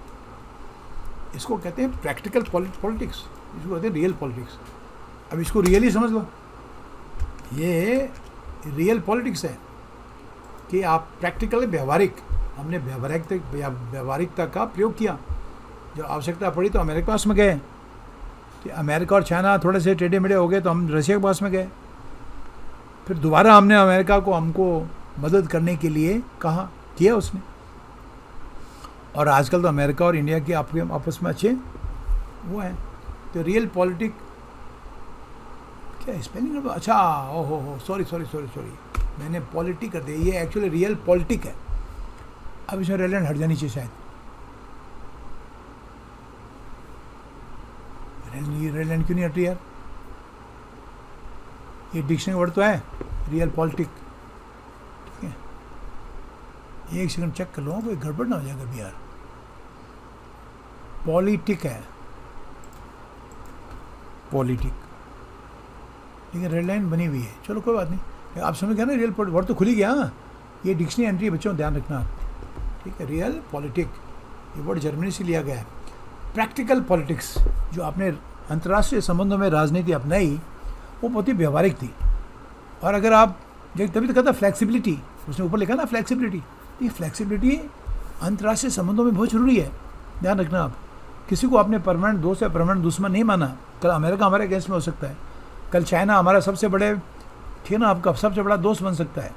इसको कहते हैं प्रैक्टिकल पॉलिटिक्स, इसको कहते हैं रियल पॉलिटिक्स। अब इसको रियली समझ लो, ये रियल पॉलिटिक्स है कि आप प्रैक्टिकली व्यवहारिक, हमने व्यवहारिकता का प्रयोग किया। जब आवश्यकता पड़ी तो अमेरिका के पास में गए, कि अमेरिका और चाइना थोड़े से टेढ़े मेढ़े हो गए तो हम रशिया के पास में गए। फिर दोबारा हमने अमेरिका को हमको मदद करने के लिए कहा, किया उसने। और आजकल तो अमेरिका और इंडिया के आपस में अच्छे वो हैं। तो रियल पॉलिटिक क्या स्पेलिंग, अच्छा ओहो सॉरी, मैंने पॉलिटिक कर दिया, ये एक्चुअली रियल पॉलिटिक है। अब इसमें रेलेंट हट जानी चाहिए शायद, रेलेंट क्यों नहीं हट रही यार। ये डिक्शनरी वर्ड तो है रियल पॉलिटिक, ठीक है। एक सेकंड चेक कर लो, कोई गड़बड़ ना हो जाएगा भी यार। पॉलिटिक है, पॉलिटिक, लेकिन रेड लाइन बनी हुई है। चलो कोई बात नहीं, आप समझ गए ना, रियल वर्ड तो खुल ही गया। ये डिक्शनरी एंट्री बच्चों ध्यान रखना, ठीक है। रियल पॉलिटिक ये वर्ड जर्मनी से लिया गया है। प्रैक्टिकल पॉलिटिक्स जो आपने अंतर्राष्ट्रीय संबंधों में राजनीति अपनाई, वो बहुत ही व्यवहारिक थी। और अगर आप तभी तो कहता फ्लैक्सिबिलिटी, उसने ऊपर लिखा ना फ्लैक्सिबिलिटी, ये फ्लैक्सिबिलिटी अंतर्राष्ट्रीय संबंधों में बहुत जरूरी है। ध्यान रखना आप, किसी को आपने परमानेंट दोस्त या परमानेंट दुश्मन नहीं माना। कल अमेरिका हमारे अगेंस्ट में हो सकता है, कल चाइना हमारा सबसे बड़े, ठीक है ना, आपका सबसे बड़ा दोस्त बन सकता है,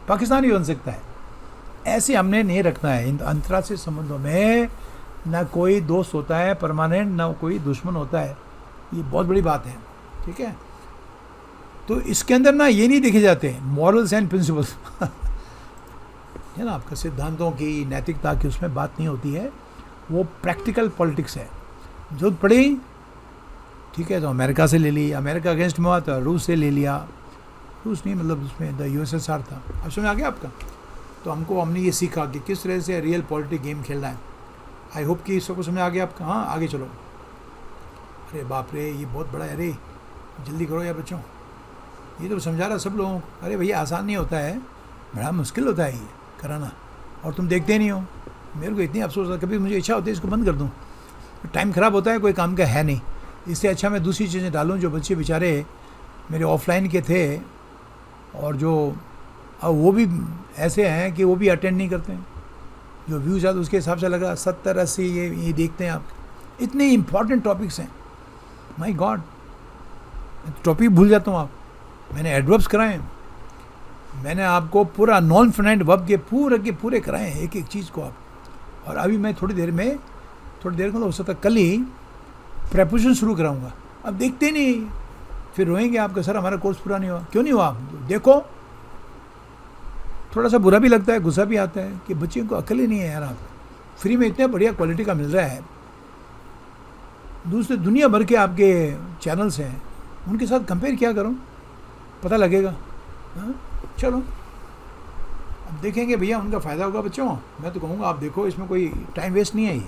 पाकिस्तान भी बन सकता है। ऐसे हमने नहीं रखना है। इन अंतर्राष्ट्रीय संबंधों में ना कोई दोस्त होता है परमानेंट, ना कोई दुश्मन होता है। ये बहुत बड़ी बात है, ठीक है। तो इसके अंदर ना ये नहीं देखे जाते मॉरल्स एंड प्रिंसिपल्स है ना, आपका सिद्धांतों की, नैतिकता की उसमें बात नहीं होती है। वो प्रैक्टिकल पॉलिटिक्स है। जरूरत पड़ी, ठीक है, तो अमेरिका से ले ली, अमेरिका अगेंस्ट में हुआ तो रूस से ले लिया। रूस नहीं, मतलब उसमें द USSR था। अब समझ आ गया आपका। तो हमने ये सीखा कि किस तरह से रियल पॉलिटिक गेम खेलना है। आई होप कि सबको समझ आ गया आपका। हाँ आगे चलो। अरे बाप रे, ये बहुत बड़ा है। अरे जल्दी करो यार बच्चों, ये तो समझा रहा सब लोगों को। अरे भैया आसान नहीं होता है, बड़ा मुश्किल होता है ये कराना, और तुम देखते नहीं हो। मेरे को इतनी अफसोस है, कभी मुझे इच्छा होती है इसको बंद कर दूँ, टाइम ख़राब होता है, कोई काम का है नहीं। इससे अच्छा मैं दूसरी चीज़ें डालूँ। जो बच्चे बेचारे मेरे ऑफलाइन के थे और जो अब वो भी ऐसे हैं कि वो भी अटेंड नहीं करते हैं, जो व्यूज़ आते उसके हिसाब से लगा 70-80 ये देखते हैं आप। इतने इंपॉर्टेंट टॉपिक्स हैं, माय गॉड, टॉपिक भूल जाता हूँ। आप मैंने एडवर्ब्स कराए हैं, मैंने आपको पूरा नॉन फाइनाइट वर्ब के पूरे कराए हैं, एक एक चीज़ को आप। और अभी मैं थोड़ी देर में मतलब हो सकता कल ही प्रेपोजिशन शुरू कराऊंगा। अब देखते नहीं, फिर रोएंगे आपका, सर हमारा कोर्स पूरा नहीं हुआ। क्यों नहीं हुआ? आप देखो, थोड़ा सा बुरा भी लगता है, गुस्सा भी आता है कि बच्चे को अकल ही नहीं है यार। आप फ्री में इतने बढ़िया क्वालिटी का मिल रहा है, दूसरे दुनिया भर के आपके चैनल्स हैं, उनके साथ कंपेयर क्या करूं, पता लगेगा। हाँ चलो, अब देखेंगे भैया, उनका फ़ायदा होगा बच्चों। मैं तो कहूँगा आप देखो, इसमें कोई टाइम वेस्ट नहीं है ये।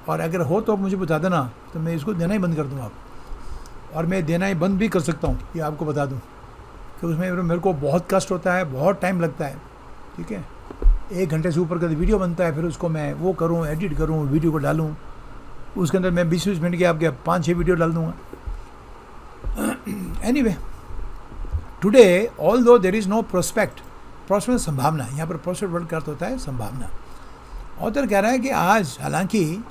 और अगर हो तो आप मुझे बता देना, तो मैं इसको देना ही बंद कर दूँ आप, और मैं देना ही बंद भी कर सकता हूँ, ये आपको बता दूँ कि उसमें मेरे को बहुत कष्ट होता है, बहुत टाइम लगता है, ठीक है। 1 घंटे से ऊपर का वीडियो बनता है, फिर उसको मैं वो करूँ, एडिट करूँ, वीडियो को डालूँ, उसके अंदर मैं 20-20 मिनट के आपके 5-6 वीडियो डाल दूँगा। Anyway, today although there is no prospect, prospect संभावना, यहाँ पर प्रोस्पेक्ट वर्ड का अर्थ होता है संभावना। ऑथर कह रहा है कि आज हालांकि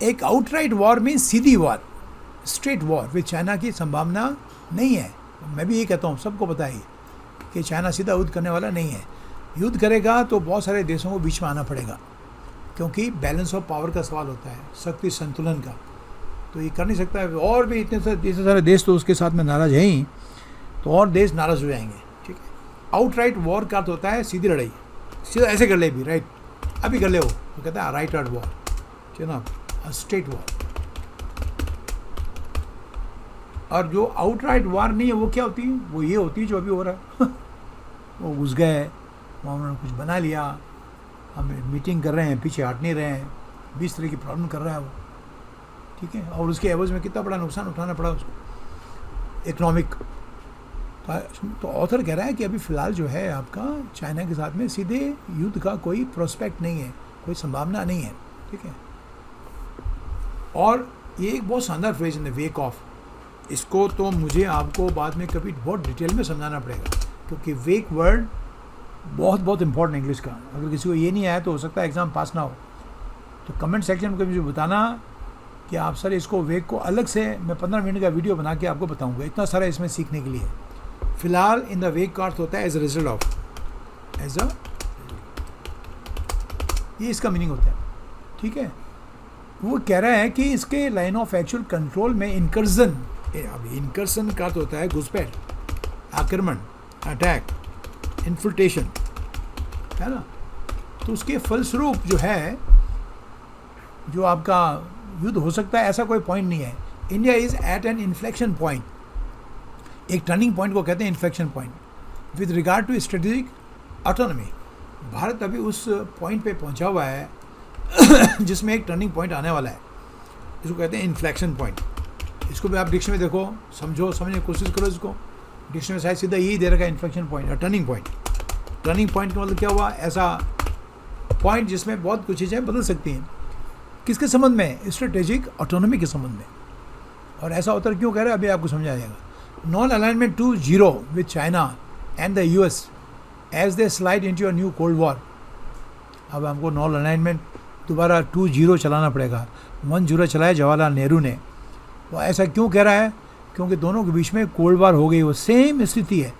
एक outright war means Sidhi war, straight war with China की संभावना नहीं है। मैं भी ये कहता हूँ, सबको पता है कि चाइना सीधा युद्ध करने वाला नहीं है। युद्ध करेगा तो बहुत सारे देशों को बीच में आना पड़ेगा, क्योंकि बैलेंस ऑफ पावर का सवाल होता है, शक्ति संतुलन का, तो ये कर नहीं सकता है। और भी इतने सारे देश तो उसके साथ में नाराज हैं ही, तो और देश नाराज हो जाएंगे, ठीक है। आउटराइट वॉर का अर्थ होता है सीधी लड़ाई, सीधा ऐसे कर ले भी, राइट अभी कर ले, वो कहता है राइट आउट वॉर, ठीक है ना, स्ट्रेट वॉर। और जो आउटराइट वार नहीं है वो क्या होती है, वो ये होती है जो अभी हो रहा है वो घुस गए, वहाँ उन्होंने कुछ बना लिया, हम मीटिंग कर रहे हैं, पीछे हट नहीं रहे हैं, 20 तरह की प्रॉब्लम कर रहा है वो, ठीक है, और उसके एवज में कितना बड़ा नुकसान उठाना पड़ा उसको इकोनॉमिक। तो ऑथर कह रहा है कि अभी फ़िलहाल जो है आपका चाइना के साथ में सीधे युद्ध का कोई प्रोस्पेक्ट नहीं है, कोई संभावना नहीं है, ठीक है। और ये एक बहुत शानदार फ्रेज है, वेक ऑफ। इसको तो मुझे आपको बाद में कभी बहुत डिटेल में समझाना पड़ेगा, क्योंकि वेक वर्ड बहुत बहुत इंपॉर्टेंट इंग्लिश का। अगर किसी को ये नहीं आया तो हो सकता है एग्ज़ाम पास ना हो, तो कमेंट सेक्शन में मुझे बताना कि आप सर इसको वेक को अलग से मैं 15 मिनट का वीडियो बना के आपको बताऊंगा, इतना सारा इसमें सीखने के लिए है। फिलहाल इन द वेक का अर्थ होता है as a result of, as a, ये इसका मीनिंग होता है, ठीक है। वो कह रहा है कि इसके लाइन ऑफ एक्चुअल कंट्रोल में इनकर्जन, अब इनकर्जन का तो होता है घुसपैठ, आक्रमण, अटैक, इन्फिल्ट्रेशन, है ना। तो उसके फलस्वरूप जो है, जो आपका युद्ध हो सकता है, ऐसा कोई पॉइंट नहीं है। India is at an inflection point, एक टर्निंग पॉइंट को कहते हैं inflection point with regard to strategic autonomy. Bharat अभी उस पॉइंट पे पहुंचा हुआ है जिसमें एक टर्निंग पॉइंट आने वाला है, इसको कहते हैं इन्फ्लेक्शन पॉइंट। इसको भी आप डिक्शनरी में देखो, समझो, समझने की कोशिश करो इसको। डिक्शनरी में शायद सीधा यही दे रखा है, इन्फ्लेक्शन पॉइंट और टर्निंग पॉइंट। टर्निंग पॉइंट का मतलब क्या हुआ, ऐसा पॉइंट जिसमें बहुत कुछ चीज़ें बदल सकती हैं। किसके संबंध में, स्ट्रेटेजिक ऑटोनॉमी के संबंध में। और ऐसा होता है क्यों कह रहे हैं, अभी आपको समझा जाएगा। Non alignment to zero with China and the US as they slide into a new cold war. अब हमको नॉन अलाइनमेंट दोबारा 2-0 चलाना पड़ेगा। 1-0 चलाया जवाहरलाल नेहरू ने। वो ऐसा क्यों कह रहा है, क्योंकि दोनों के बीच में कोल्ड वॉर हो गई, वो सेम स्थिति है।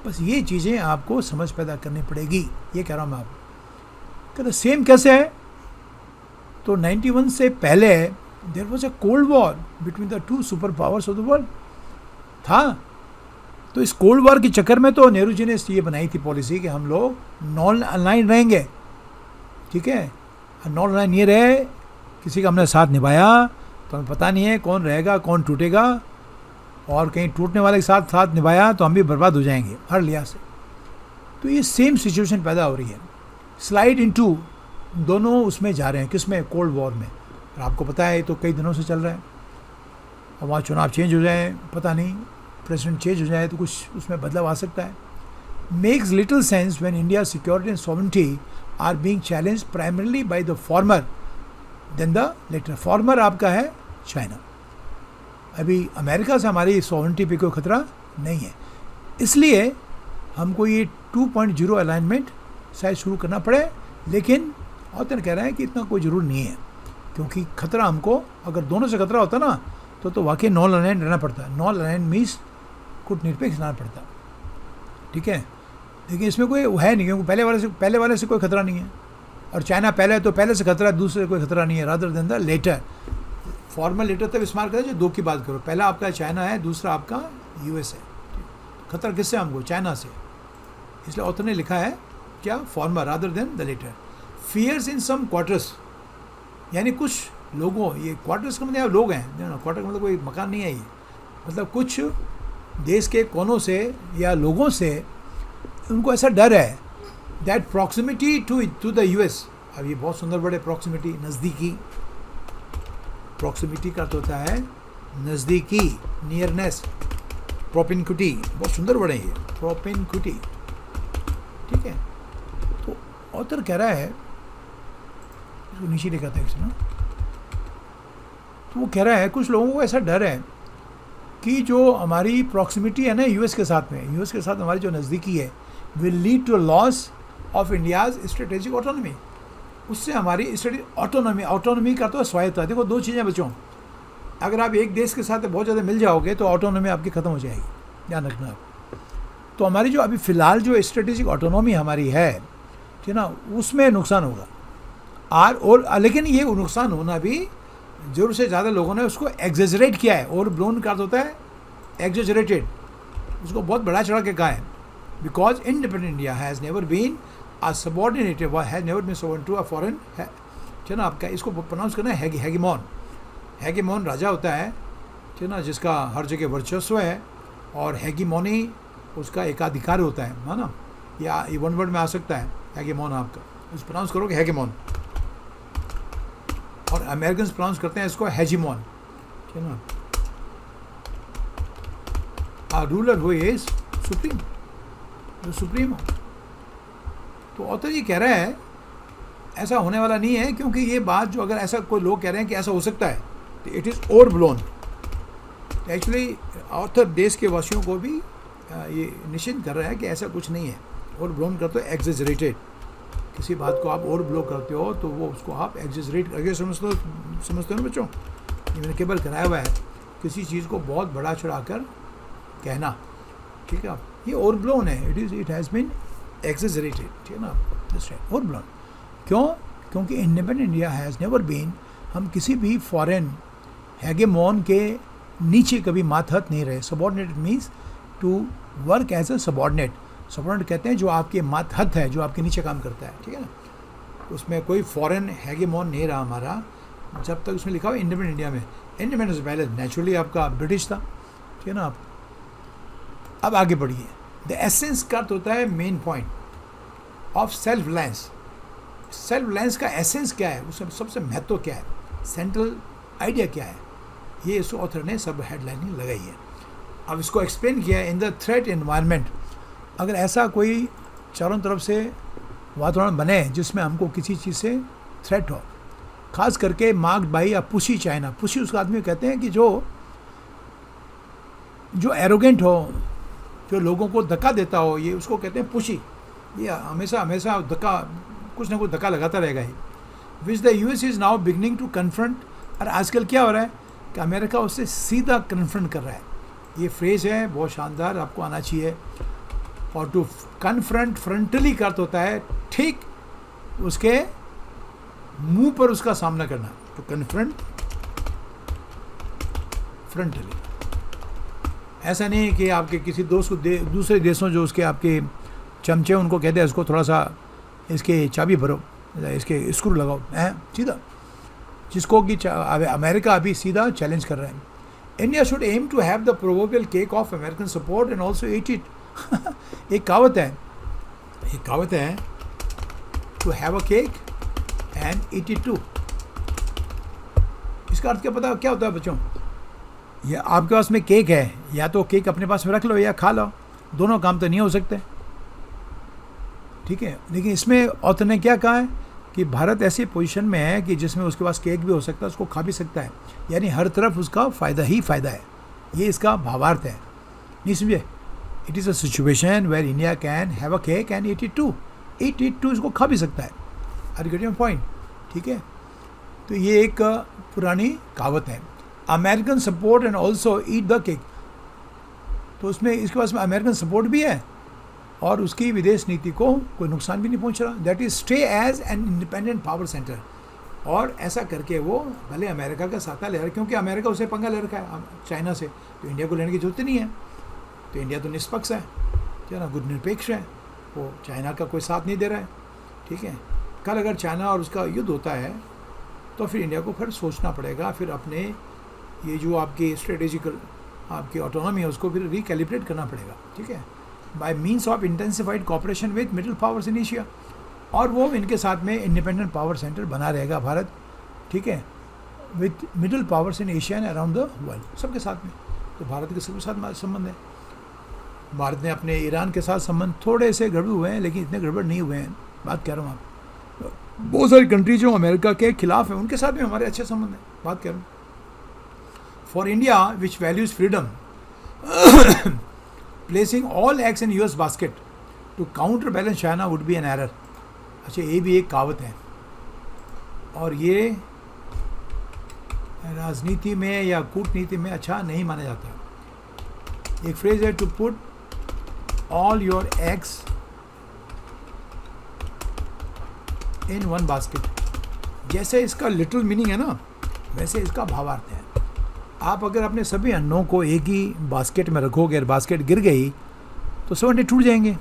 बस ये चीज़ें आपको समझ पैदा करनी पड़ेगी, ये कह रहा हूँ मैं आपको। कहते सेम कैसे है, तो 91 से पहले there was a cold war between the 2 super powers of the world था। तो इस कोल्ड वॉर के चक्कर में तो नेहरू जी ने ये बनाई थी पॉलिसी कि हम लोग नॉन अलाइन रहेंगे, ठीक है। नॉन अलाइन ये रहे, किसी का हमने साथ निभाया तो हमें पता नहीं है कौन रहेगा कौन टूटेगा, और कहीं टूटने वाले के साथ साथ निभाया तो हम भी बर्बाद हो जाएंगे हर लिहाज से। तो ये सेम सिचुएशन पैदा हो रही है, स्लाइड इनटू, दोनों उसमें जा रहे हैं, किसमें, कोल्ड वॉर में। और आपको पता है तो कई दिनों से चल रहा है, और वहाँ चुनाव चेंज हो जाए, पता नहीं प्रेसिडेंट चेंज हो जाए तो कुछ उसमें बदलाव आ सकता है। Makes little sense when India security and sovereignty are being challenged primarily by the former than the latter. Former आपका है चाइना। अभी अमेरिका से हमारी सॉवरेनिटी पे कोई खतरा नहीं है, इसलिए हमको ये 2.0 अलाइनमेंट शायद शुरू करना पड़े। लेकिन ऑथर कह रहा है कि इतना कोई ज़रूर नहीं है, क्योंकि खतरा हमको, अगर दोनों से खतरा होता ना तो वाकई नॉन अलाइन रहना पड़ता है। नॉन अलाइन मीन्स कूटनिरपेक्ष रहना पड़ता, ठीक है। लेकिन इसमें कोई है नहीं, क्योंकि पहले वाले से कोई खतरा नहीं है, और चाइना पहले तो पहले से खतरा, दूसरे से कोई खतरा नहीं है। Rather than the latter, formal letter तब इस्तेमाल करें जो दो की बात करो। पहला आपका चाइना है, दूसरा आपका यूएस है। खतरा किससे हमको, चाइना से। इसलिए ऑथर ने लिखा है क्या, formal rather than the latter. Fears in some quarters, यानी कुछ लोगों, ये क्वार्टर्स का मतलब लोग हैं, क्वार्टर का मतलब कोई मकान नहीं है ये, मतलब कुछ देश के कोनों से या लोगों से उनको ऐसा डर है that proximity to the US. अब ये बहुत सुंदर वर्ड है, प्रॉक्सिमिटी, नज़दीकी। प्रॉक्सिमिटी का अर्थ होता है नज़दीकी, नियरनेस, प्रोपिनक्यूटी, बहुत सुंदर वर्ड है ये, प्रोपिनक्यूटी, ठीक है। तो ऑथर कह रहा है, इसको नीचे लिखा था इसने, तो वो कह रहा है कुछ लोगों को ऐसा डर है कि जो हमारी प्रॉक्सिमिटी है ना यूएस के साथ में, यूएस के साथ हमारी जो नज़दीकी है, will lead to loss of India's strategic autonomy. उससे हमारी स्ट्रेटेजिक ऑटोनॉमी का तो स्वायत्ता। देखो दो चीज़ें बच्चों, अगर आप एक देश के साथ बहुत ज़्यादा मिल जाओगे तो ऑटोनॉमी आपकी ख़त्म हो जाएगी, ध्यान रखना आप। तो हमारी जो अभी फ़िलहाल जो स्ट्रेटेजिक ऑटोनॉमी हमारी है, ठीक है ना, उसमें नुकसान होगा। और लेकिन ये नुकसान होना भी ज़रूर से ज़्यादा लोगों ने उसको एग्जेजरेट किया है। और ब्लोन का अर्थ होता है एग्जेजरेटेड, उसको बहुत बड़ा चढ़ा के कहा है। Because independent India has never been a subordinated, has never been subordinate to a foreign, है ना। आपका इसको प्रोनाउंस करना है हैगेमॉन। हैगेमॉन राजा होता है, ठीक है ना, जिसका हर जगह वर्चस्व है और हेगेमोनी उसका एकाधिकार होता है ना, या ये वन वर्ड में आ सकता है हेगेमोन, आपका इस प्रोनाउंस करोगे हेगेमोन, और अमेरिकन प्रोनाउंस करते हैं इसको हेजिमोन, ठीक है ना। A ruler who is supreme, जो सुप्रीम हो। तो ऑथर ये कह रहा है ऐसा होने वाला नहीं है, क्योंकि ये बात जो अगर ऐसा कोई लोग कह रहे हैं कि ऐसा हो सकता है तो it is over blown. Actually author देश के वासियों को भी ये निश्चित कर रहा है कि ऐसा कुछ नहीं है। ओवर ब्लोन करते हो एग्जेजरेटेड, किसी बात को आप ओवर ब्लो करते हो तो वो उसको आप एग्जेजरेट करके समझते हो ना बच्चों। ये मैंने केवल कराया हुआ है, किसी चीज़ को बहुत बड़ा चढ़ाकर कहना, ठीक है। ये ओवर ब्लोन है, इट हैज़ बीन एग्जेजरेटेड, ठीक है ना, ओवर ब्लोन। क्यों? क्योंकि independent India has never been, हम किसी भी फॉरेन हेगेमोन के नीचे कभी मातहत नहीं रहे। Subordinate means to work as a subordinate. Subordinate कहते हैं जो आपके मातहत है, जो आपके नीचे काम करता है, ठीक है ना। उसमें कोई फॉरेन हेगेमोन नहीं रहा हमारा, जब तक उसमें लिखा हुआ इंडिपेंडेंट इंडिया में। इंडिपेंडेंस से पहले नेचुरली आपका ब्रिटिश था, ठीक है ना। आप अब आगे बढ़िए। द एसेंस का अर्थ होता है main point of self reliance. Self reliance का एसेंस क्या है, उसमें सबसे महत्व क्या है, सेंट्रल आइडिया क्या है, ये इस ऑथर ने सब हेडलाइनिंग लगाई है। अब इसको एक्सप्लेन किया है इन द थ्रेट एनवायरनमेंट। अगर ऐसा कोई चारों तरफ से वातावरण बने जिसमें हमको किसी चीज़ से थ्रेट हो, खास करके मार्क्ड बाई या पुशी चाइना। पुशी उसका आदमी कहते हैं कि जो एरोगेंट हो, जो लोगों को धक्का देता हो, ये उसको कहते हैं पुशी। ये हमेशा हमेशा धक्का, कुछ ना कुछ धक्का लगाता रहेगा ही। Which the US is now beginning to confront. और आजकल क्या हो रहा है कि अमेरिका उससे सीधा कन्फ्रंट कर रहा है। ये फ्रेज़ है बहुत शानदार, आपको आना चाहिए। और टू कन्फ्रंट फ्रंटली का अर्थ होता है ठीक उसके मुंह पर उसका सामना करना। तो कन्फ्रंट फ्रंटली, ऐसा नहीं है कि आपके किसी दोस्त को दूसरे देशों जो उसके आपके चमचे उनको कहते हैं इसको थोड़ा सा इसके चाबी भरो, इसके स्क्रू लगाओ, हैं सीधा, जिसको कि अमेरिका अभी सीधा चैलेंज कर रहा है। India should aim to have the proverbial cake of American support and also eat it. एक कहावत है to have a cake and eat it too. इसका अर्थ क्या पता क्या होता है बच्चों? या आपके पास में केक है, या तो केक अपने पास में रख लो या खा लो, दोनों काम तो नहीं हो सकते, ठीक है। लेकिन इसमें ऑथर ने क्या कहा है कि भारत ऐसी पोजीशन में है कि जिसमें उसके पास केक भी हो सकता है, उसको खा भी सकता है, यानी हर तरफ उसका फ़ायदा ही फ़ायदा है। ये इसका भावार्थ है। नहीं समझे? It is a situation where India can have a cake and eat it too. इसको खा भी सकता है। Are you getting point? ठीक है। तो ये एक पुरानी कहावत है। American support and also eat the cake. तो उसमें इसके पास में अमेरिकन सपोर्ट भी है और उसकी विदेश नीति को कोई नुकसान भी नहीं पहुंच रहा। That is stay as an independent power centre. और ऐसा करके वो भले अमेरिका का साथा ले रहा है, क्योंकि अमेरिका उसे पंगा ले रखा है चाइना से, तो इंडिया को लेने की जरूरत नहीं है। तो इंडिया तो निष्पक्ष है, ठीक है ना, गुणनिरपेक्ष है, वो चाइना का कोई साथ नहीं दे रहा है, ठीक है। कल अगर चाइना और उसका युद्ध होता है तो फिर इंडिया को फिर सोचना पड़ेगा, फिर अपने ये जो आपकी स्ट्रेटेजिकल आपकी ऑटोनॉमी है उसको फिर रिकैलिब्रेट करना पड़ेगा, ठीक है, bye means of intensified cooperation with middle powers in Asia. और वो इनके साथ में इंडिपेंडेंट पावर सेंटर बना रहेगा भारत, ठीक है, with middle powers in Asia and around the world, सबके साथ में। तो भारत के सबके साथ संबंध है। भारत ने अपने ईरान के साथ संबंध थोड़े से गड़बड़ हुए हैं, लेकिन इतने गड़बड़ नहीं हुए हैं। बात कह रहा हूँ आप, बहुत सारी कंट्री जो अमेरिका के खिलाफ है उनके साथ भी हमारे अच्छे संबंध हैं। बात कह रहा हूँ for India which values freedom placing all eggs in US basket to counter balance China would be an error. अच्छा, ये भी एक कहावत है और ये राजनीति में या कूटनीति में अच्छा नहीं माना जाता। एक फ्रेज है to put all your eggs in one basket. जैसे इसका लिटिल मीनिंग है ना, वैसे इसका भावार्थ है। आप अगर अपने सभी अन्नों को एक ही बास्केट में रखोगे और बास्केट गिर गई तो सब अंडे टूट जाएंगे।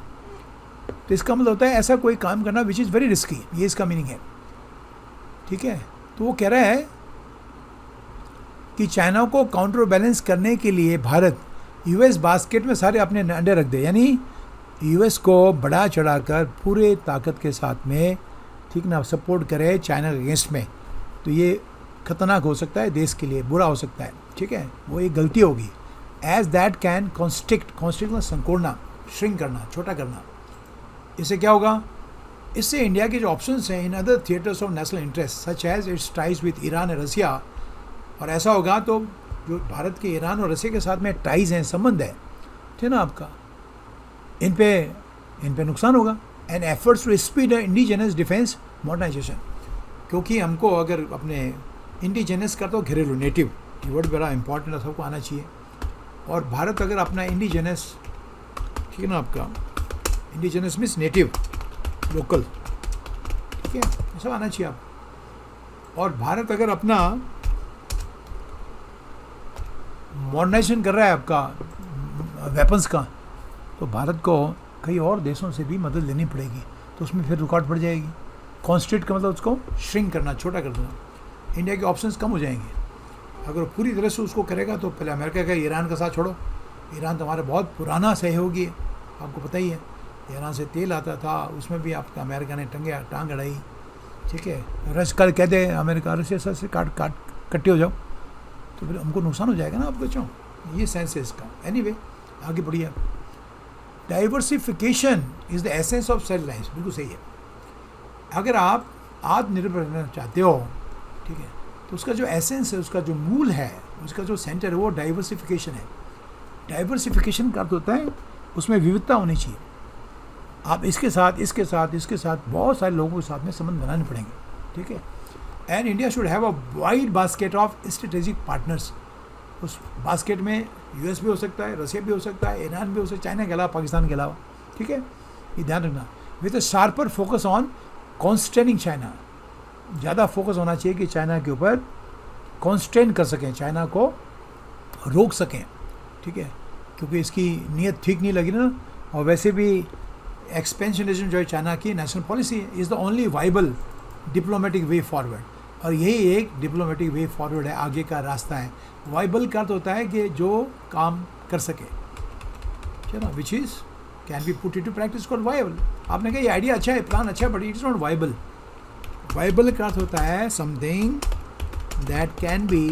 तो इसका मतलब होता है ऐसा कोई काम करना विच इज़ वेरी रिस्की, ये इसका मीनिंग है, ठीक है। तो वो कह रहा है कि चाइना को काउंटर बैलेंस करने के लिए भारत यूएस बास्केट में सारे अपने अंडे रख दे, यानी यूएस को बढ़ा चढ़ाकर पूरे ताकत के साथ में, ठीक ना, सपोर्ट करे चाइना के अगेंस्ट में, तो ये खतरनाक हो सकता है, देश के लिए बुरा हो सकता है, ठीक है, वो एक गलती होगी। एज दैट कैन कॉन्स्ट्रिक्ट में संकोड़ना, श्रिंक करना, छोटा करना। इससे क्या होगा? इससे इंडिया के जो ऑप्शंस हैं in other theatres of national interest such as its ties with Iran and Russia, और ऐसा होगा तो जो भारत के ईरान और रसिया के साथ में टाइज हैं, संबंध है, ठीक ना आपका, इन पे नुकसान होगा। And efforts to speed indigenous defence modernisation, क्योंकि हमको अगर अपने इंडिजिनस का तो घरेलू नेटिव, ये वर्ड बड़ा इंपॉर्टेंट है, सबको आना चाहिए। और भारत अगर अपना इंडिजिनस, ठीक है ना आपका, इंडिजिनस मीन्स नेटिव, लोकल, ठीक है, ये सब आना चाहिए आप। और भारत अगर अपना मॉडर्नाइजेशन कर रहा है आपका वेपन्स का, तो भारत को कई और देशों से भी मदद लेनी पड़ेगी, तो उसमें फिर रुकावट पड़ जाएगी। कॉन्स्ट्रिक्ट का मतलब उसको श्रिंक करना, छोटा कर देना। इंडिया के ऑप्शंस कम हो जाएंगे अगर पूरी तरह से उसको करेगा। तो पहले अमेरिका का, ईरान का साथ छोड़ो, ईरान तो हमारा बहुत पुराना सहयोगी है, आपको पता ही है, ईरान से तेल आता था, उसमें भी आपका अमेरिका ने टांग अड़ाई, ठीक है। रश कर कह दे अमेरिका, रशिया से कट्टे हो जाओ, तो फिर हमको नुकसान हो जाएगा ना आप बच्चों, ये सेंस है इसका। एनीवे, आगे बढ़िए। Diversification is the essence of self reliance, बिल्कुल सही है। अगर आप आत्मनिर्भर रहना चाहते हो, ठीक है, तो उसका जो एसेंस है, उसका जो मूल है, उसका जो सेंटर है, वो डाइवर्सिफिकेशन है। डाइवर्सिफिकेशन का अर्थ होता है उसमें विविधता होनी चाहिए। आप इसके साथ बहुत सारे लोगों के साथ में संबंध बनाने पड़ेंगे, ठीक है। And India should have a wide basket of strategic partners. उस बास्केट में यूएस भी हो सकता है, रशिया भी हो सकता है, ईरान भी हो सकता है, चाइना के अलावा, पाकिस्तान के अलावा, ठीक है, ये ध्यान रखना। With a sharper focus on constraining China, ज़्यादा फोकस होना चाहिए कि चाइना के ऊपर कॉन्स्ट्रेन कर सकें, चाइना को रोक सकें, ठीक है, क्योंकि इसकी नीयत ठीक नहीं लगी ना। और वैसे भी एक्सपेंशनिज्म जो है चाइना की national policy is the only viable diplomatic way forward, और यही एक डिप्लोमेटिक वे फॉरवर्ड है, आगे का रास्ता है। वाइबल का अर्थ होता है कि जो काम कर सके, चलो, which is can be put into practice called viable. आपने कहा ये आइडिया अच्छा है, प्लान अच्छा है, but it is not viable. Viable का अर्थ होता है something that can be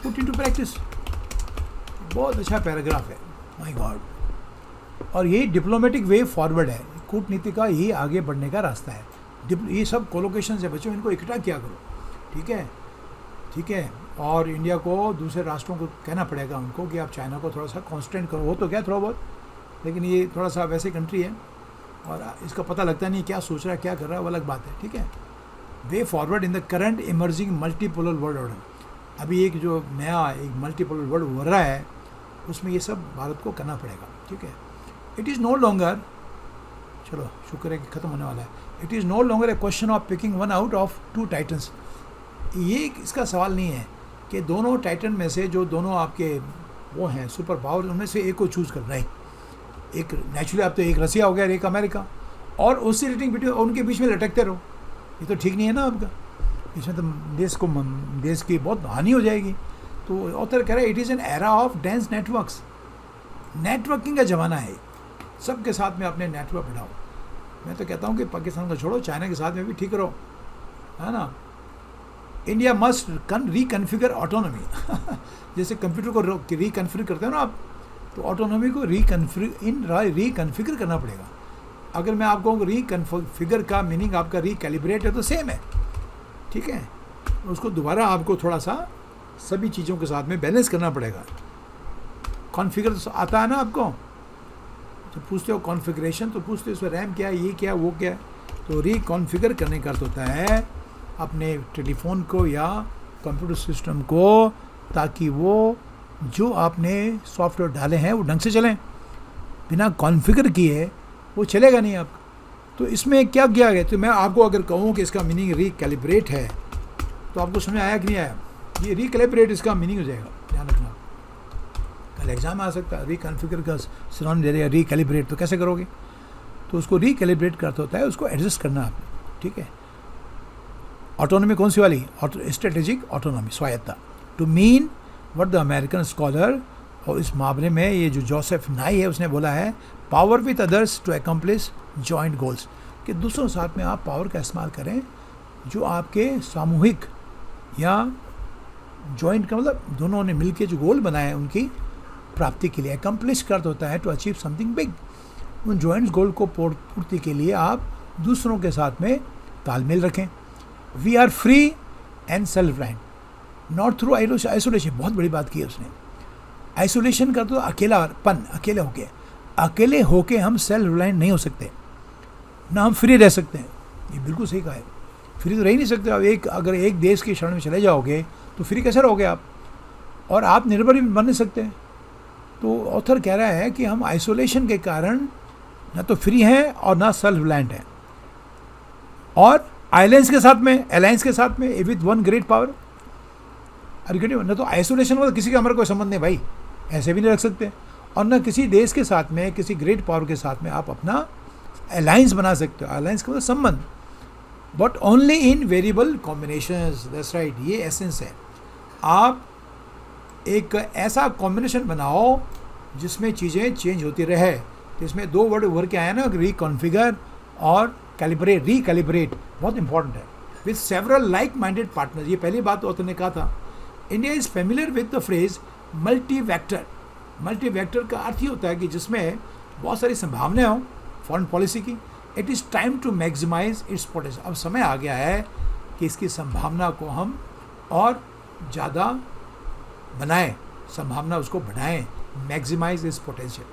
put into practice. बहुत अच्छा पैराग्राफ है, माय गॉड। और यही डिप्लोमेटिक वे फॉरवर्ड है, कूटनीति का यही आगे बढ़ने का रास्ता है। ये सब कोलोकेशन है बच्चों, इनको इकट्ठा किया करो, ठीक है, ठीक है। और इंडिया को, दूसरे राष्ट्रों को कहना पड़ेगा उनको कि आप चाइना को थोड़ा सा कॉन्स्टेंट करो, हो तो क्या थोड़ा बहुत, लेकिन ये थोड़ा सा वैसे कंट्री है और इसका पता लगता नहीं क्या सोच रहा है, क्या कर रहा है, वो अलग बात है, ठीक है। Way forward in the current emerging multipolar world order. अभी एक जो नया एक मल्टीपोलर वर्ल्ड हो रहा है, उसमें ये सब भारत को करना पड़ेगा, ठीक है। इट इज़ नो लॉन्गर, चलो शुक्र है कि ख़त्म होने वाला है, it is no longer a question of picking one out of two titans. ये इसका सवाल नहीं है कि दोनों टाइटन में से जो दोनों आपके वो हैं सुपर पावर, उनमें से एक को चूज़ करना है। एक नेचुरली आप तो एक रसिया हो गया, एक अमेरिका, और उससे रेटिंग बिटवीन उनके बीच में लटकते रहो, ये तो ठीक नहीं है ना आपका। इसमें तो देश की बहुत हानि हो जाएगी। तो ऑथर कह रहा है it is an era of dense networks. Networking का ज़माना है, सबके साथ में अपने नेटवर्क बढ़ाओ। मैं तो कहता हूँ कि पाकिस्तान को छोड़ो, चाइना के साथ में भी ठीक रहो, है ना। इंडिया मस्ट रिकन्फिगर ऑटोनॉमी जैसे कंप्यूटर को रिकन्फिगर करते हो ना आप, तो ऑटोनॉमी को रिकन्फिगर करना पड़ेगा। अगर मैं आपको रिकन्फिगर का मीनिंग आपका रिकैलिब्रेट है तो सेम है, ठीक है। उसको दोबारा आपको थोड़ा सा सभी चीज़ों के साथ में बैलेंस करना पड़ेगा। कॉन्फ़िगर तो आता है ना आपको, जब पूछते हो कॉन्फ़िगरेशन तो पूछते हो इसमें रैम क्या है, ये क्या है, वो क्या है। तो रिकॉन्फ़िगर करने का अर्थ होता है अपने टेलीफोन को या कंप्यूटर सिस्टम को, ताकि वो जो आपने सॉफ्टवेयर डाले हैं वो ढंग से चलें। बिना कॉन्फ़िगर किए वो चलेगा नहीं आपका। तो इसमें क्या किया गया, तो मैं आपको अगर कहूँ कि इसका मीनिंग रिकैलिब्रेट है, तो आपको समझ आया कि नहीं आया? ये रिकैलिब्रेट इसका मीनिंग हो जाएगा, ध्यान रखना। कल एग्जाम आ सकता है, रिकॉन्फ़िगर का सिनोनिम दे रहे रिकैलिब्रेट, तो कैसे करोगे? तो उसको रिकैलिब्रेट करता होता है उसको एडजस्ट करना आपने, ठीक है। ऑटोनॉमी कौन सी वाली? स्ट्रेटेजिक ऑटोनॉमी, स्वायत्ता। To mean what the American scholar, और इस मामले में ये जो जोसेफ नाई है उसने बोला है, power with others to accomplish joint goals, कि दूसरों के साथ में आप पावर का इस्तेमाल करें जो आपके सामूहिक या जॉइंट का मतलब दोनों ने मिलकर जो गोल बनाए हैं उनकी प्राप्ति के लिए। एकम्प्लिश का अर्थ होता है टू अचीव समथिंग बिग। उन जॉइंट गोल को पूर्ति के लिए आप दूसरों के साथ में तालमेल रखें। We are free and self reliant not through isolation. बहुत बड़ी बात की है उसने। आइसोलेशन का तो अकेलापन, अकेले होके हम सेल्फ रिलायंट नहीं हो सकते, ना हम फ्री रह सकते हैं। ये बिल्कुल सही कहा है, फ्री तो रह ही नहीं सकते आप। अगर एक देश की शरण में चले जाओगे तो फ्री कैसे रहोगे आप, और आप निर्भर भी बन नहीं सकते। तो ऑथर कह रहा है कि हम आइसोलेशन के कारण ना तो फ्री हैं और ना सेल्फ रिलायंट हैं। और अलायंस के साथ में विद वन ग्रेट पावर, ना तो आइसोलेशन में किसी का हमारा कोई संबंध नहीं भाई, ऐसे भी नहीं रख सकते। और ना किसी देश के साथ में, किसी ग्रेट पावर के साथ में आप अपना अलायंस बना सकते हो। अलायंस का मतलब संबंध, but only in variable combinations. That's right, ये एसेंस है। आप एक ऐसा कॉम्बिनेशन बनाओ जिसमें चीज़ें चेंज होती रहे। तो इसमें दो वर्ड उभर के आया ना, रिकॉन्फिगर और कैलिब्रेट। रिकैलिब्रेट बहुत इंपॉर्टेंट है। With several like minded partners, ये पहली बात ऑथर ने कहा था। India is familiar with the phrase multi vector. Multi vector का अर्थ ही होता है कि जिसमें बहुत सारी संभावनाएं हों फॉरेन पॉलिसी की। It is time to maximise its potential. अब समय आ गया है कि इसकी संभावना को हम और ज़्यादा बनाएं, संभावना उसको बढ़ाएं, मैक्सिमाइज इट्स पोटेंशियल।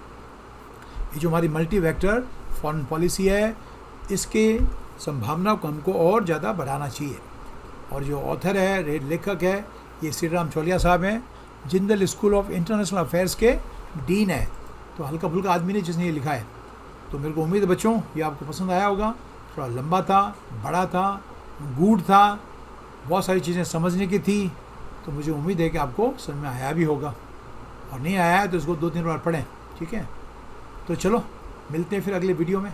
ये जो हमारी मल्टी वेक्टर फॉरेन पॉलिसी है, इसके संभावना को हमको और ज़्यादा बढ़ाना चाहिए। और जो ऑथर है, लेखक है, ये श्री राम चौलिया साहब हैं, Jindal school of international affairs के डीन है। तो हल्का फुल्का आदमी ने जिसने ये लिखा है। तो मेरे को उम्मीद है बच्चों ये आपको पसंद आया होगा। थोड़ा लंबा था, बड़ा था, गूढ़ था, बहुत सारी चीज़ें समझने की थी। तो मुझे उम्मीद है कि आपको समझ में आया भी होगा, और नहीं आया है तो इसको 2-3 बार पढ़ें, ठीक है। तो चलो मिलते हैं फिर अगले वीडियो में।